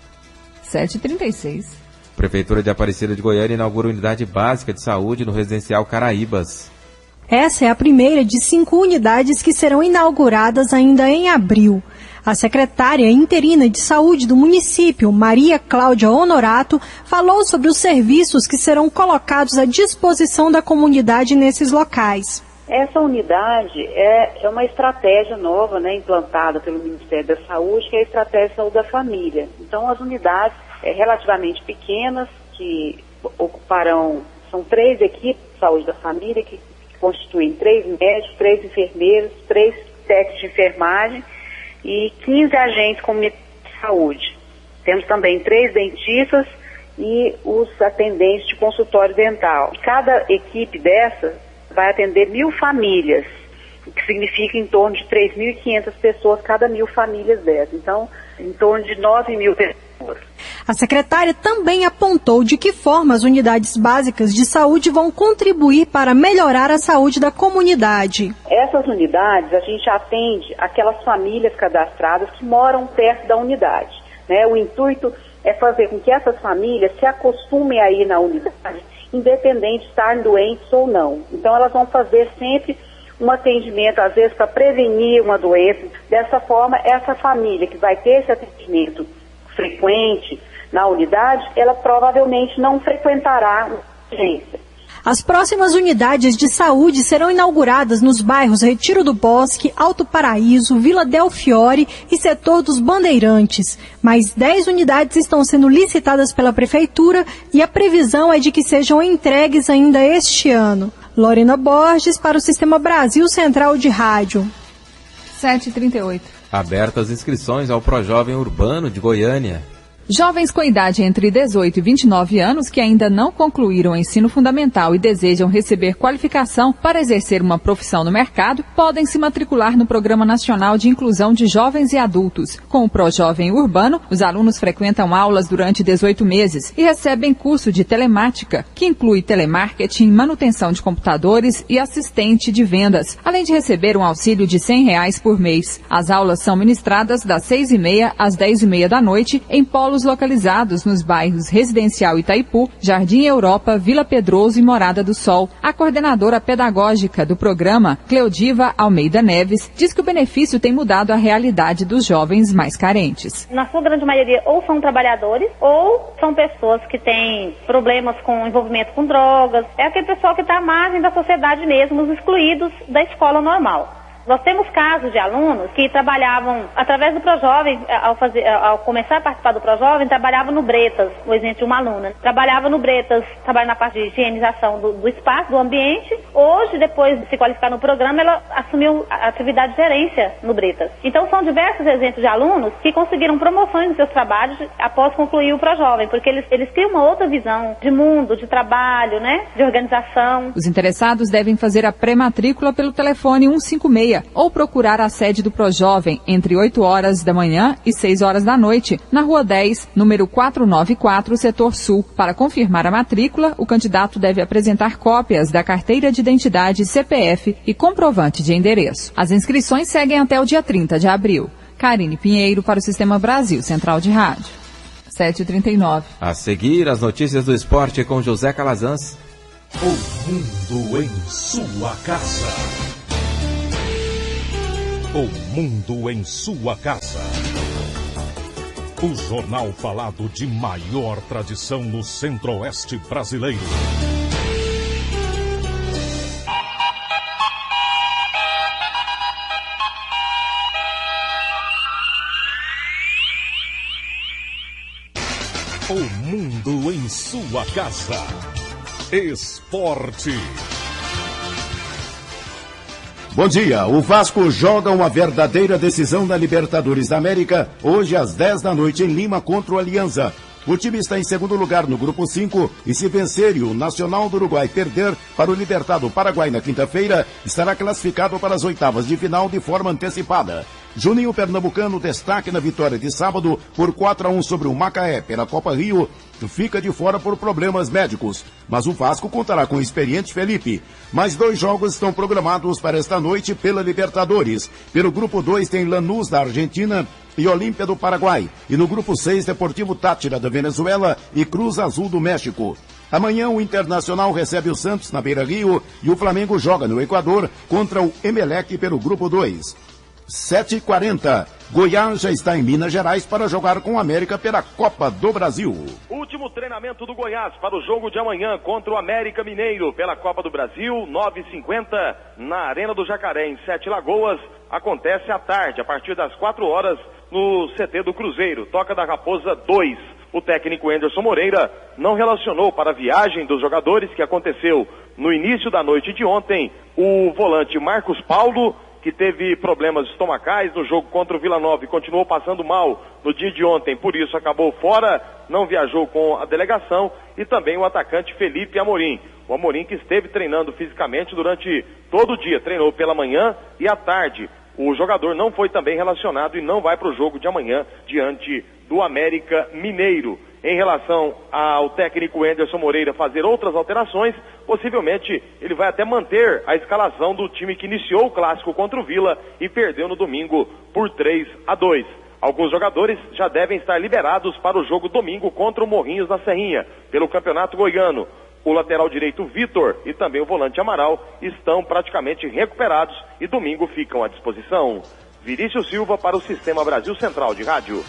7h36. Prefeitura de Aparecida de Goiânia inaugura unidade básica de saúde no residencial Caraíbas. Essa é a primeira de 5 unidades que serão inauguradas ainda em abril. A secretária interina de saúde do município, Maria Cláudia Honorato, falou sobre os serviços que serão colocados à disposição da comunidade nesses locais. Essa unidade é uma estratégia nova, implantada pelo Ministério da Saúde, que é a estratégia Saúde da Família. Então, as unidades relativamente pequenas, que ocuparão, são 3 equipes de saúde da família, que constituem 3 médicos, 3 enfermeiros, 3 técnicos de enfermagem e 15 agentes comunitários de saúde. Temos também 3 dentistas e os atendentes de consultório dental. Cada equipe dessa vai atender 1.000 famílias, o que significa em torno de 3.500 pessoas cada 1.000 famílias dessas. Então, em torno de 9.000 pessoas. A secretária também apontou de que forma as unidades básicas de saúde vão contribuir para melhorar a saúde da comunidade. Essas unidades, a gente atende aquelas famílias cadastradas que moram perto da unidade. O intuito é fazer com que essas famílias se acostumem a ir na unidade, independente de estarem doentes ou não. Então, elas vão fazer sempre um atendimento, às vezes, para prevenir uma doença. Dessa forma, essa família que vai ter esse atendimento frequente na unidade, ela provavelmente não frequentará uma urgência. As próximas unidades de saúde serão inauguradas nos bairros Retiro do Bosque, Alto Paraíso, Vila Del Fiore e Setor dos Bandeirantes. Mais 10 unidades estão sendo licitadas pela Prefeitura e a previsão é de que sejam entregues ainda este ano. Lorena Borges para o Sistema Brasil Central de Rádio. 7h38. Abertas inscrições ao Projovem Urbano de Goiânia. Jovens com idade entre 18 e 29 anos que ainda não concluíram o ensino fundamental e desejam receber qualificação para exercer uma profissão no mercado, podem se matricular no Programa Nacional de Inclusão de Jovens e Adultos. Com o Projovem Urbano, os alunos frequentam aulas durante 18 meses e recebem curso de telemática, que inclui telemarketing, manutenção de computadores e assistente de vendas, além de receber um auxílio de R$100 por mês. As aulas são ministradas das 6h30 às 10h30 da noite em polos localizados nos bairros Residencial Itaipu, Jardim Europa, Vila Pedroso e Morada do Sol. A coordenadora pedagógica do programa, Cleodiva Almeida Neves, diz que o benefício tem mudado a realidade dos jovens mais carentes. Na sua grande maioria, ou são trabalhadores, ou são pessoas que têm problemas com envolvimento com drogas. É aquele pessoal que está à margem da sociedade mesmo, os excluídos da escola normal. Nós temos casos de alunos que trabalhavam através do Projovem, ao começar a participar do Projovem, trabalhavam no Bretas, o exemplo de uma aluna. Trabalhava no Bretas, trabalha na parte de higienização do espaço, do ambiente. Hoje, depois de se qualificar no programa, ela assumiu a atividade de gerência no Bretas. Então, são diversos exemplos de alunos que conseguiram promoções nos seus trabalhos após concluir o Projovem, porque eles têm uma outra visão de mundo, de trabalho, de organização. Os interessados devem fazer a pré-matrícula pelo telefone 156 ou procurar a sede do Projovem entre 8 horas da manhã e 6 horas da noite, na Rua 10, número 494, Setor Sul. Para confirmar a matrícula, o candidato deve apresentar cópias da carteira de identidade, CPF e comprovante de endereço. As inscrições seguem até o dia 30 de abril. Karine Pinheiro para o Sistema Brasil Central de Rádio. 7h39. A seguir, as notícias do esporte com José Calazans. O mundo em sua casa. O mundo em sua casa. O jornal falado de maior tradição no Centro-Oeste brasileiro. O mundo em sua casa. Esporte. Bom dia. O Vasco joga uma verdadeira decisão na Libertadores da América hoje às 10 da noite em Lima contra o Alianza. O time está em segundo lugar no grupo 5 e se vencer e o Nacional do Uruguai perder para o Libertad Paraguai na quinta-feira, estará classificado para as oitavas de final de forma antecipada. Juninho Pernambucano, destaque na vitória de sábado por 4-1 sobre o Macaé pela Copa Rio, fica de fora por problemas médicos. Mas o Vasco contará com o experiente Felipe. Mais 2 jogos estão programados para esta noite pela Libertadores. Pelo grupo 2 tem Lanús da Argentina e Olímpia do Paraguai. E no grupo 6, Deportivo Táchira da Venezuela e Cruz Azul do México. Amanhã o Internacional recebe o Santos na Beira-Rio e o Flamengo joga no Equador contra o Emelec pelo grupo 2. 7h40. Goiás já está em Minas Gerais para jogar com o América pela Copa do Brasil. Último treinamento do Goiás para o jogo de amanhã contra o América Mineiro pela Copa do Brasil, 9h50 na Arena do Jacaré, em Sete Lagoas. Acontece à tarde, a partir das 4 horas, no CT do Cruzeiro. Toca da Raposa 2. O técnico Anderson Moreira não relacionou para a viagem dos jogadores que aconteceu no início da noite de ontem. O volante Marcos Paulo, que teve problemas estomacais no jogo contra o Vila Nova e continuou passando mal no dia de ontem, por isso acabou fora, não viajou com a delegação, e também o atacante Felipe Amorim. O Amorim que esteve treinando fisicamente durante todo o dia, treinou pela manhã e à tarde. O jogador não foi também relacionado e não vai para o jogo de amanhã diante do América Mineiro. Em relação ao técnico Anderson Moreira fazer outras alterações, possivelmente ele vai até manter a escalação do time que iniciou o clássico contra o Vila e perdeu no domingo por 3-2. Alguns jogadores já devem estar liberados para o jogo domingo contra o Morrinhos da Serrinha, pelo Campeonato Goiano. O lateral direito Vitor e também o volante Amaral estão praticamente recuperados e domingo ficam à disposição. Vinícius Silva para o Sistema Brasil Central de Rádio.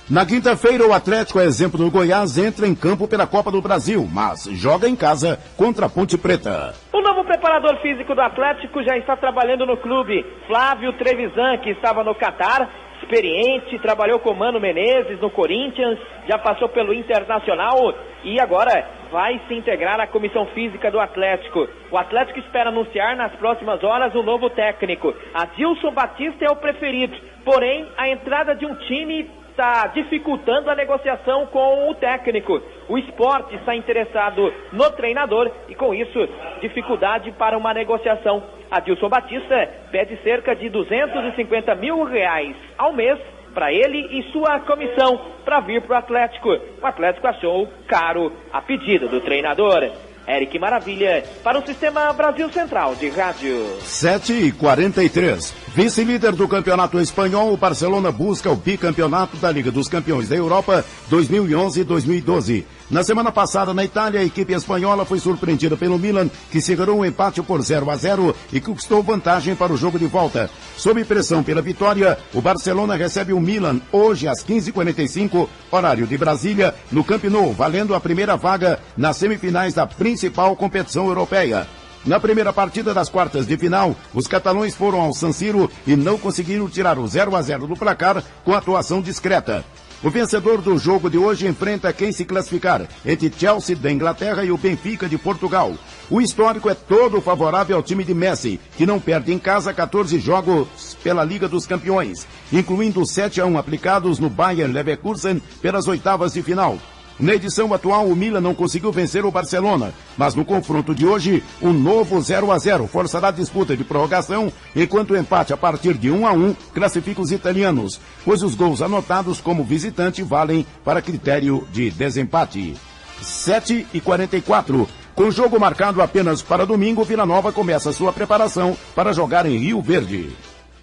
Na quinta-feira, o Atlético, a exemplo do Goiás, entra em campo pela Copa do Brasil, mas joga em casa contra a Ponte Preta. O novo preparador físico do Atlético já está trabalhando no clube. Flávio Trevisan, que estava no Catar, experiente, trabalhou com Mano Menezes no Corinthians, já passou pelo Internacional e agora vai se integrar à comissão física do Atlético. O Atlético espera anunciar nas próximas horas o novo técnico. Adilson Batista é o preferido, porém a entrada de um time está dificultando a negociação com o técnico. O Sport está interessado no treinador e com isso dificuldade para uma negociação. Adilson Batista pede cerca de R$250 mil ao mês para ele e sua comissão para vir para o Atlético. O Atlético achou caro a pedido do treinador. Eric Maravilha para o Sistema Brasil Central de Rádio. 7h43. Vice-líder do Campeonato Espanhol, o Barcelona busca o bicampeonato da Liga dos Campeões da Europa 2011 e 2012. Na semana passada, na Itália, a equipe espanhola foi surpreendida pelo Milan, que segurou um empate por 0-0 e conquistou vantagem para o jogo de volta. Sob pressão pela vitória, o Barcelona recebe o Milan hoje às 15h45, horário de Brasília, no Camp Nou, valendo a primeira vaga nas semifinais da principal competição europeia. Na primeira partida das quartas de final, os catalães foram ao San Siro e não conseguiram tirar o 0-0 do placar com atuação discreta. O vencedor do jogo de hoje enfrenta quem se classificar entre Chelsea da Inglaterra e o Benfica de Portugal. O histórico é todo favorável ao time de Messi, que não perde em casa 14 jogos pela Liga dos Campeões, incluindo 7-1 aplicados no Bayer Leverkusen pelas oitavas de final. Na edição atual, o Milan não conseguiu vencer o Barcelona, mas no confronto de hoje, um novo 0-0 forçará a disputa de prorrogação, enquanto o empate a partir de 1-1 classifica os italianos, pois os gols anotados como visitante valem para critério de desempate. 7h44. Com jogo marcado apenas para domingo, Vila Nova começa sua preparação para jogar em Rio Verde.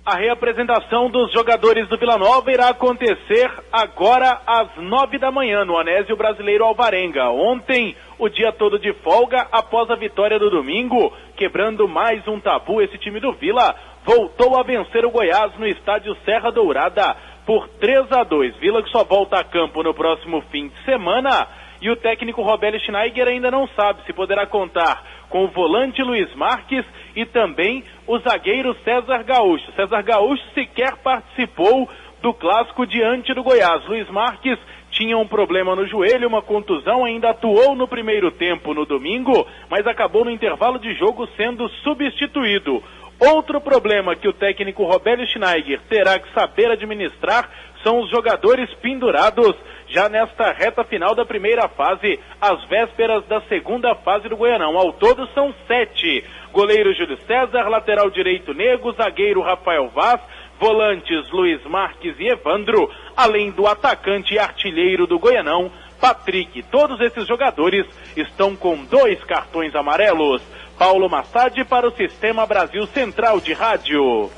A reapresentação dos jogadores do Vila Nova irá acontecer agora às 9 da manhã no Anésio Brasileiro Alvarenga. Ontem, o dia todo de folga após a vitória do domingo, quebrando mais um tabu, esse time do Vila voltou a vencer o Goiás no estádio Serra Dourada por 3-2. Vila que só volta a campo no próximo fim de semana, e o técnico Robério Schneider ainda não sabe se poderá contar com o volante Luiz Marques e também o zagueiro César Gaúcho. César Gaúcho sequer participou do clássico diante do Goiás. Luiz Marques tinha um problema no joelho, uma contusão, ainda atuou no primeiro tempo no domingo, mas acabou no intervalo de jogo sendo substituído. Outro problema que o técnico Robério Schneider terá que saber administrar são os jogadores pendurados já nesta reta final da primeira fase, às vésperas da segunda fase do Goianão. Ao todo são 7. Goleiro Júlio César, lateral direito Nego, zagueiro Rafael Vaz, volantes Luiz Marques e Evandro, além do atacante e artilheiro do Goianão, Patrick. Todos esses jogadores estão com 2 cartões amarelos. Paulo Massad para o Sistema Brasil Central de Rádio.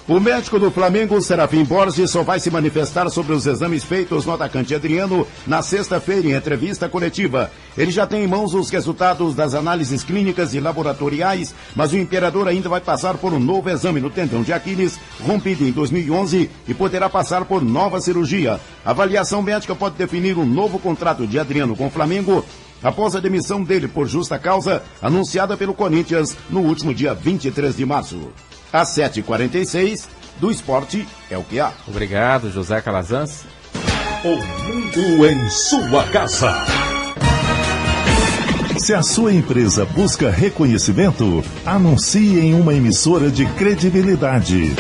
O médico do Flamengo, Serafim Borges, só vai se manifestar sobre os exames feitos no atacante Adriano na sexta-feira em entrevista coletiva. Ele já tem em mãos os resultados das análises clínicas e laboratoriais, mas o Imperador ainda vai passar por um novo exame no tendão de Aquiles, rompido em 2011, e poderá passar por nova cirurgia. A avaliação médica pode definir um novo contrato de Adriano com o Flamengo, após a demissão dele por justa causa, anunciada pelo Corinthians no último dia 23 de março. Às 7h46, do esporte é o que há. Obrigado, José Calazans. O mundo em sua casa. Se a sua empresa busca reconhecimento, anuncie em uma emissora de credibilidade.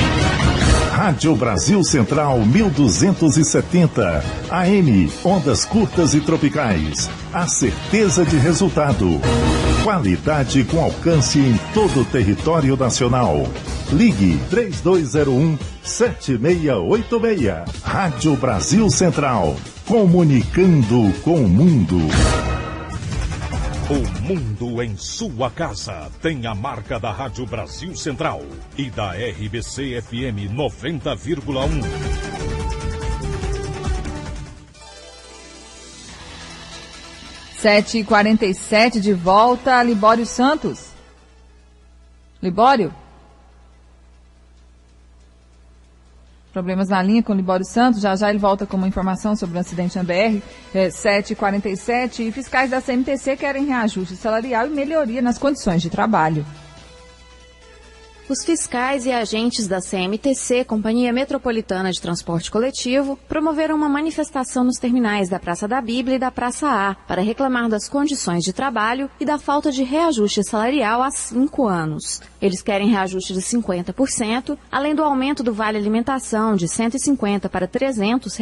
Rádio Brasil Central 1270, AM, ondas curtas e tropicais. A certeza de resultado. Qualidade com alcance em todo o território nacional. Ligue 3201-7686. Rádio Brasil Central. Comunicando com o mundo. O mundo em sua casa tem a marca da Rádio Brasil Central e da RBC FM 90,1. Sete e 47 de volta, Libório Santos. Libório? Problemas na linha com o Libório Santos, já ele volta com uma informação sobre o acidente na BR. 7h47, e fiscais da CMTC querem reajuste salarial e melhoria nas condições de trabalho. Os fiscais e agentes da CMTC, Companhia Metropolitana de Transporte Coletivo, promoveram uma manifestação nos terminais da Praça da Bíblia e da Praça A para reclamar das condições de trabalho e da falta de reajuste salarial há 5 anos. Eles querem reajuste de 50%, além do aumento do Vale Alimentação de R$ 150 para R$ 300,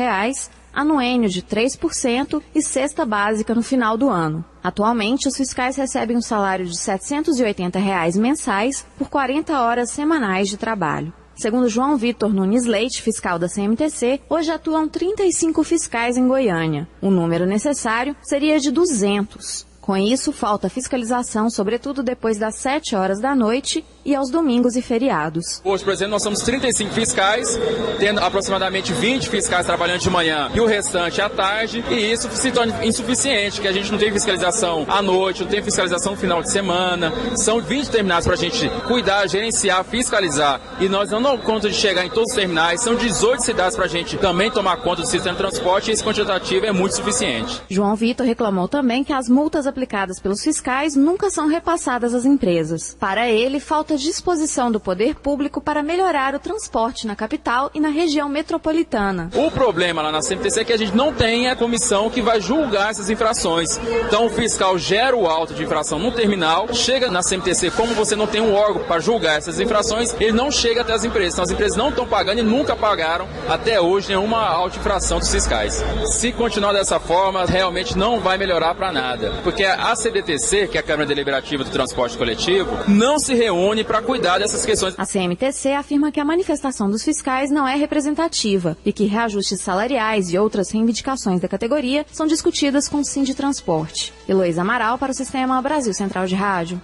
anuênio de 3% e cesta básica no final do ano. Atualmente, os fiscais recebem um salário de R$ 780 mensais por 40 horas semanais de trabalho. Segundo João Vitor Nunes Leite, fiscal da CMTC, hoje atuam 35 fiscais em Goiânia. O número necessário seria de 200. Com isso, falta fiscalização, sobretudo depois das 7 horas da noite e aos domingos e feriados. Hoje, por exemplo, nós somos 35 fiscais, tendo aproximadamente 20 fiscais trabalhando de manhã e o restante à tarde, e isso se torna insuficiente, que a gente não tem fiscalização à noite, não tem fiscalização no final de semana. São 20 terminais para a gente cuidar, gerenciar, fiscalizar, e nós não damos conta de chegar em todos os terminais. São 18 cidades para a gente também tomar conta do sistema de transporte, e esse quantitativo é muito suficiente. João Vitor reclamou também que as multas aplicadas pelos fiscais nunca são repassadas às empresas. Para ele, falta disposição do poder público para melhorar o transporte na capital e na região metropolitana. O problema lá na CMTC é que a gente não tem a comissão que vai julgar essas infrações. Então o fiscal gera o auto de infração no terminal, chega na CMTC, como você não tem um órgão para julgar essas infrações, ele não chega até as empresas. Então as empresas não estão pagando e nunca pagaram até hoje nenhuma auto-infração dos fiscais. Se continuar dessa forma, realmente não vai melhorar para nada. Porque a CDTC, que é a Câmara Deliberativa do Transporte Coletivo, não se reúne para cuidar dessas questões. A CMTC afirma que a manifestação dos fiscais não é representativa e que reajustes salariais e outras reivindicações da categoria são discutidas com o Sinditransporte. Heloísa Amaral para o Sistema Brasil Central de Rádio.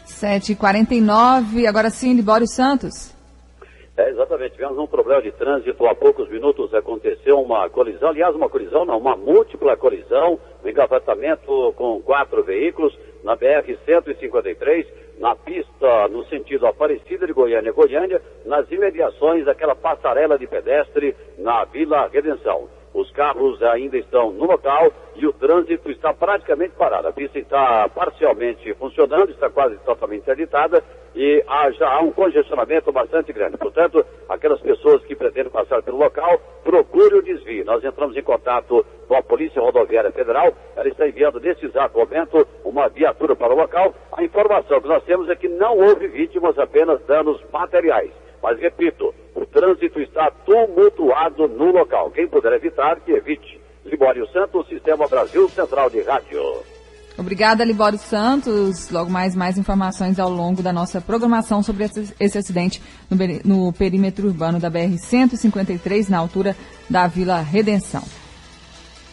7h49, agora sim, Libório Santos. Exatamente, tivemos um problema de trânsito há poucos minutos, aconteceu uma colisão, aliás, uma múltipla colisão, um engavetamento com 4 veículos na BR-153, na pista no sentido Aparecida de Goiânia, nas imediações daquela passarela de pedestre na Vila Redenção. Os carros ainda estão no local e o trânsito está praticamente parado. A pista está parcialmente funcionando, está quase totalmente interditada e já há um congestionamento bastante grande. Portanto, aquelas pessoas que pretendem passar pelo local, procure o desvio. Nós entramos em contato com a Polícia Rodoviária Federal, ela está enviando nesse exato momento uma viatura para o local. A informação que nós temos é que não houve vítimas, apenas danos materiais. Mas, repito, o trânsito está tumultuado no local. Quem puder evitar, que evite. Libório Santos, Sistema Brasil Central de Rádio. Obrigada, Libório Santos. Logo mais informações ao longo da nossa programação sobre esse acidente no perímetro urbano da BR-153, na altura da Vila Redenção.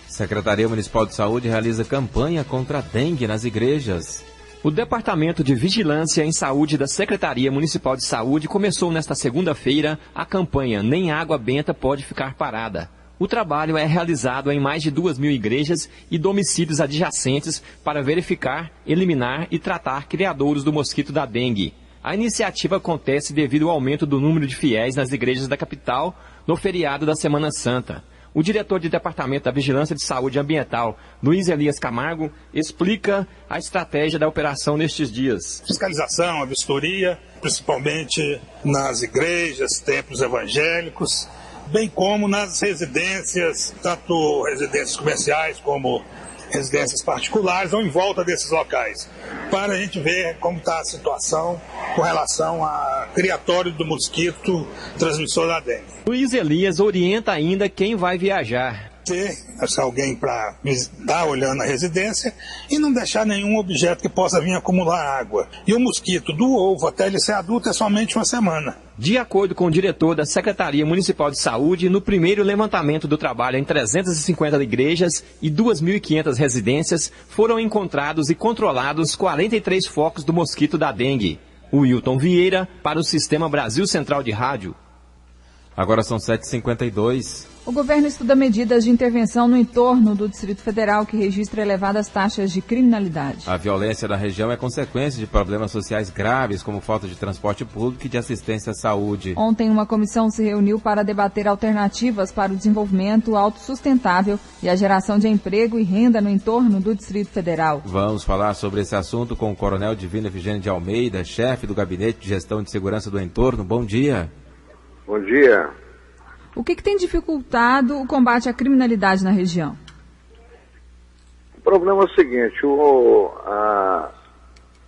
Secretaria Municipal de Saúde realiza campanha contra a dengue nas igrejas. O Departamento de Vigilância em Saúde da Secretaria Municipal de Saúde começou nesta segunda-feira a campanha Nem Água Benta Pode Ficar Parada. O trabalho é realizado em mais de 2.000 igrejas e domicílios adjacentes para verificar, eliminar e tratar criadouros do mosquito da dengue. A iniciativa acontece devido ao aumento do número de fiéis nas igrejas da capital no feriado da Semana Santa. O diretor de Departamento da Vigilância de Saúde Ambiental, Luiz Elias Camargo, explica a estratégia da operação nestes dias. Fiscalização, a vistoria, principalmente nas igrejas, templos evangélicos, bem como nas residências, tanto residências comerciais como residências particulares ou em volta desses locais, para a gente ver como está a situação com relação a criatório do mosquito transmissor da dengue. Luiz Elias orienta ainda quem vai viajar. Ter alguém para estar olhando a residência e não deixar nenhum objeto que possa vir acumular água. E o mosquito do ovo até ele ser adulto é somente uma semana. De acordo com o diretor da Secretaria Municipal de Saúde, no primeiro levantamento do trabalho em 350 igrejas e 2.500 residências, foram encontrados e controlados 43 focos do mosquito da dengue. O Wilton Vieira, para o Sistema Brasil Central de Rádio. Agora são 7h52. O governo estuda medidas de intervenção no entorno do Distrito Federal que registra elevadas taxas de criminalidade. A violência da região é consequência de problemas sociais graves, como falta de transporte público e de assistência à saúde. Ontem, uma comissão se reuniu para debater alternativas para o desenvolvimento autossustentável e a geração de emprego e renda no entorno do Distrito Federal. Vamos falar sobre esse assunto com o Coronel Divino Efigênio de Almeida, chefe do Gabinete de Gestão de Segurança do Entorno. Bom dia. Bom dia. O que tem dificultado o combate à criminalidade na região? O problema é o seguinte,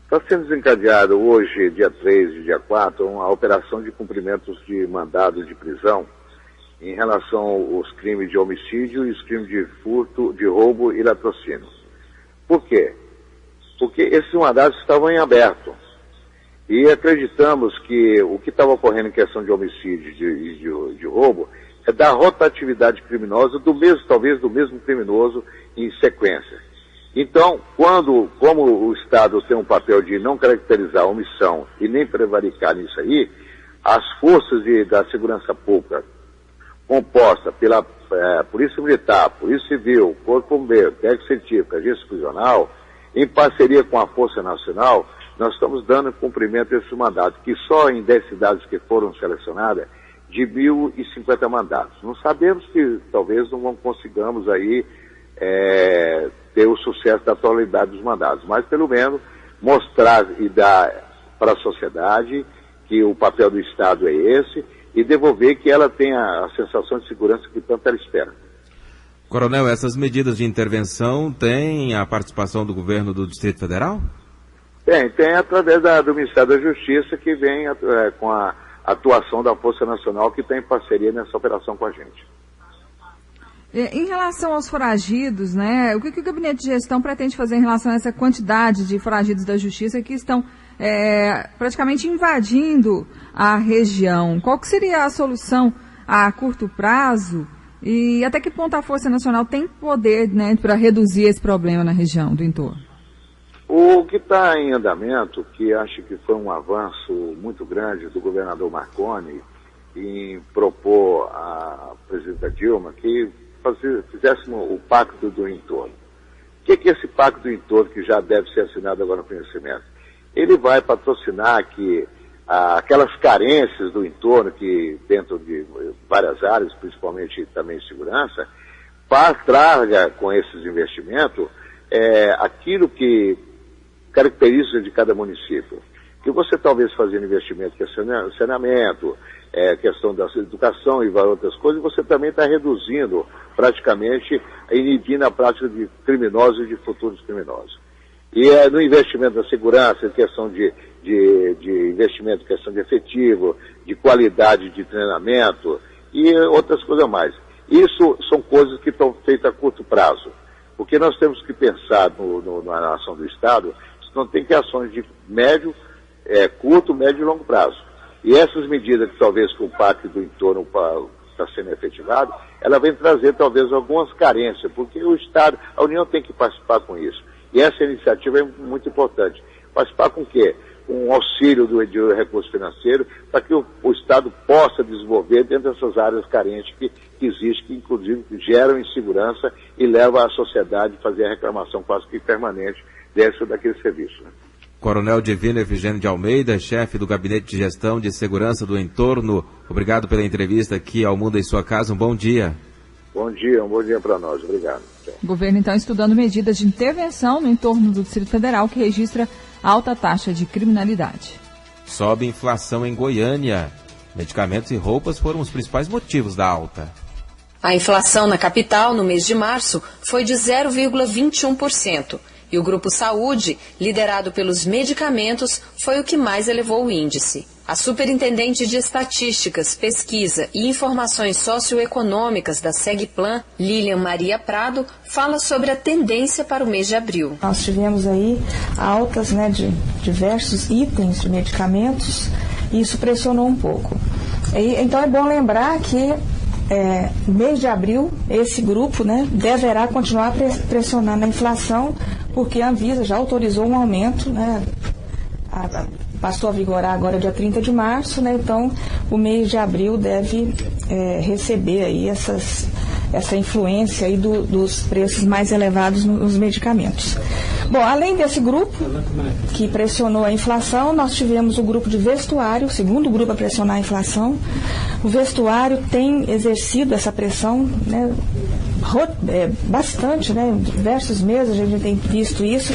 está sendo desencadeado hoje, dia 3 e dia 4, uma operação de cumprimentos de mandado de prisão em relação aos crimes de homicídio e os crimes de furto, de roubo e latrocínio. Por quê? Porque esses mandados estavam em aberto. E acreditamos que o que estava ocorrendo em questão de homicídio e de roubo é da rotatividade criminosa talvez do mesmo criminoso em sequência. Então, como o Estado tem um papel de não caracterizar a omissão e nem prevaricar nisso aí, as forças da segurança pública, composta pela Polícia Militar, Polícia Civil, Corpo Bombeiro, Técnico Científico, Agência Prisional, em parceria com a Força Nacional, nós estamos dando cumprimento a esse mandato, que só em 10 cidades que foram selecionadas, de 1.050 mandatos. Não sabemos que talvez não consigamos aí ter o sucesso da atualidade dos mandatos, mas pelo menos mostrar e dar para a sociedade que o papel do Estado é esse e devolver que ela tenha a sensação de segurança que tanto ela espera. Coronel, essas medidas de intervenção têm a participação do governo do Distrito Federal? Tem através do Ministério da Justiça, que vem com a atuação da Força Nacional, que está em parceria nessa operação com a gente. Em relação aos foragidos, né, o que o Gabinete de Gestão pretende fazer em relação a essa quantidade de foragidos da Justiça que estão praticamente invadindo a região? Qual que seria a solução a curto prazo e até que ponto a Força Nacional tem poder, né, para reduzir esse problema na região do entorno? O que está em andamento, que acho que foi um avanço muito grande do governador Marconi em propor à presidenta Dilma que fizéssemos o Pacto do Entorno. O que é esse Pacto do Entorno que já deve ser assinado agora no primeiro semestre? ele vai patrocinar que aquelas carências do entorno, que dentro de várias áreas, principalmente também segurança, traga com esses investimentos aquilo que caracteriza de cada município. Que você talvez fazendo investimento que é saneamento, questão da educação e várias outras coisas, você também está reduzindo praticamente, inibindo a prática de criminosos e de futuros criminosos. E no investimento da segurança, questão de investimento, questão de efetivo, de qualidade de treinamento e outras coisas mais. Isso são coisas que estão feitas a curto prazo. Porque nós temos que pensar na ação do Estado, não tem que ações de médio, curto, médio e longo prazo. E essas medidas que talvez com o Pacto do Entorno está sendo efetivado, ela vem trazer talvez algumas carências, porque o Estado, a União tem que participar com isso. E essa iniciativa é muito importante. Participar com o quê? Com auxílio do recurso financeiro, para que o Estado possa desenvolver dentro dessas áreas carentes que existem, que inclusive geram insegurança e levam a sociedade a fazer a reclamação quase que permanente dentro daquele serviço. Né? Coronel Divino Efigênio de Almeida, chefe do Gabinete de Gestão de Segurança do Entorno, obrigado pela entrevista aqui ao Mundo em Sua Casa, um bom dia. Bom dia para nós, obrigado. O governo então estudando medidas de intervenção no entorno do Distrito Federal que registra alta taxa de criminalidade. Sobe inflação em Goiânia. Medicamentos e roupas foram os principais motivos da alta. A inflação na capital no mês de março foi de 0,21%. E o Grupo Saúde, liderado pelos medicamentos, foi o que mais elevou o índice. A superintendente de Estatísticas, Pesquisa e Informações Socioeconômicas da Segplan, Lilian Maria Prado, fala sobre a tendência para o mês de abril. Nós tivemos aí altas de diversos itens de medicamentos e isso pressionou um pouco. Então é bom lembrar que no mês de abril, esse grupo deverá continuar pressionando a inflação, porque a Anvisa já autorizou um aumento, passou a vigorar agora dia 30 de março, então o mês de abril deve receber aí essa influência aí dos preços mais elevados nos medicamentos. Bom, além desse grupo que pressionou a inflação, nós tivemos o grupo de vestuário, o segundo grupo a pressionar a inflação. O vestuário tem exercido essa pressão, bastante, diversos meses a gente tem visto isso.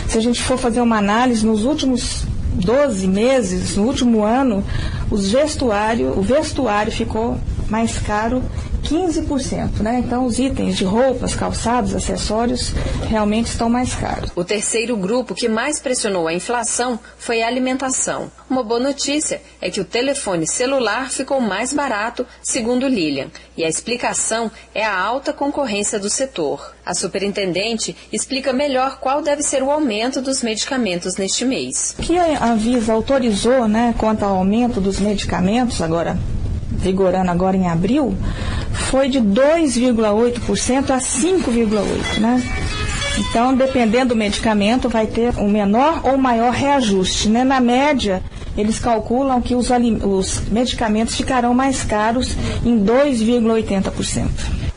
Se a gente for fazer uma análise nos últimos 12 meses, no último ano, o vestuário ficou mais caro 15%, Então os itens de roupas, calçados, acessórios realmente estão mais caros. O terceiro grupo que mais pressionou a inflação foi a alimentação. Uma boa notícia é que o telefone celular ficou mais barato, segundo Lilian, e a explicação é a alta concorrência do setor. A superintendente explica melhor qual deve ser o aumento dos medicamentos neste mês. O que a Anvisa autorizou, quanto ao aumento dos medicamentos, vigorando agora em abril, foi de 2,8% a 5,8%, Então, dependendo do medicamento, vai ter um menor ou maior reajuste, Na média, eles calculam que os medicamentos ficarão mais caros em 2,80%.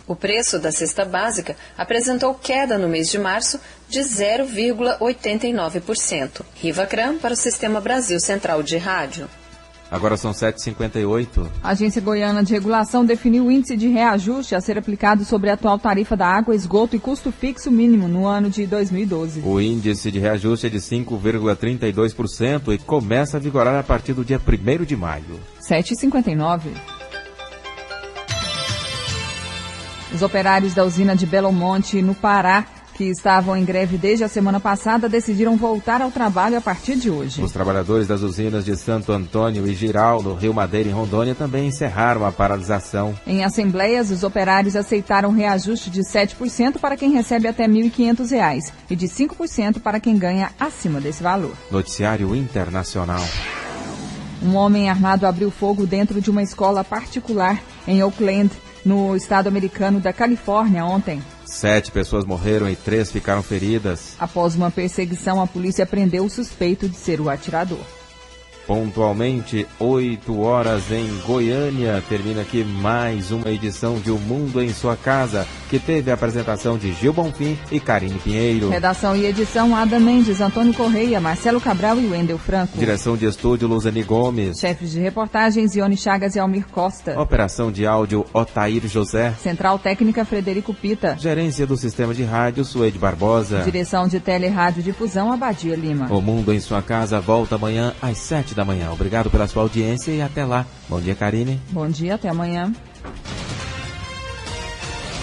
O preço da cesta básica apresentou queda no mês de março de 0,89%. Riva Cram para o Sistema Brasil Central de Rádio. Agora são 7h58. A Agência Goiana de Regulação definiu o índice de reajuste a ser aplicado sobre a atual tarifa da água, esgoto e custo fixo mínimo no ano de 2012. O índice de reajuste é de 5,32% e começa a vigorar a partir do dia 1º de maio. 7h59. Os operários da usina de Belo Monte, no Pará, que estavam em greve desde a semana passada, decidiram voltar ao trabalho a partir de hoje. Os trabalhadores das usinas de Santo Antônio e Giral, no Rio Madeira, em Rondônia, também encerraram a paralisação. Em assembleias, os operários aceitaram reajuste de 7% para quem recebe até R$ 1.500 e de 5% para quem ganha acima desse valor. Noticiário Internacional. Um homem armado abriu fogo dentro de uma escola particular em Oakland, no estado americano da Califórnia, ontem. 7 pessoas morreram e 3 ficaram feridas. Após uma perseguição, a polícia prendeu o suspeito de ser o atirador. Pontualmente, 8 horas em Goiânia. Termina aqui mais uma edição de O Mundo em Sua Casa, que teve a apresentação de Gil Bonfim e Karine Pinheiro. Redação e edição, Ada Mendes, Antônio Correia, Marcelo Cabral e Wendel Franco. Direção de estúdio, Luzane Gomes. Chefes de reportagens, Ione Chagas e Almir Costa. Operação de áudio, Otair José. Central técnica, Frederico Pita. Gerência do sistema de rádio, Suede Barbosa. Direção de tele e rádio difusão, Abadia Lima. O Mundo em Sua Casa volta amanhã às 7 da manhã. Obrigado pela sua audiência e até lá. Bom dia, Karine. Bom dia, até amanhã.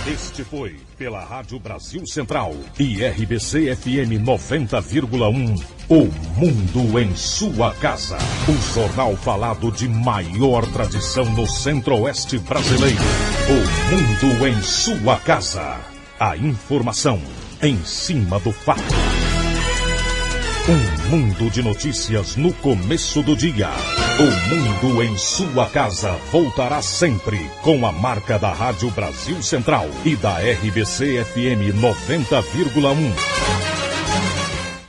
Este foi, pela Rádio Brasil Central e RBC FM 90,1, O Mundo em Sua Casa. O jornal falado de maior tradição no Centro-Oeste brasileiro. O Mundo em Sua Casa. A informação em cima do fato. Um mundo de notícias no começo do dia. O Mundo em Sua Casa voltará sempre com a marca da Rádio Brasil Central e da RBC FM 90,1.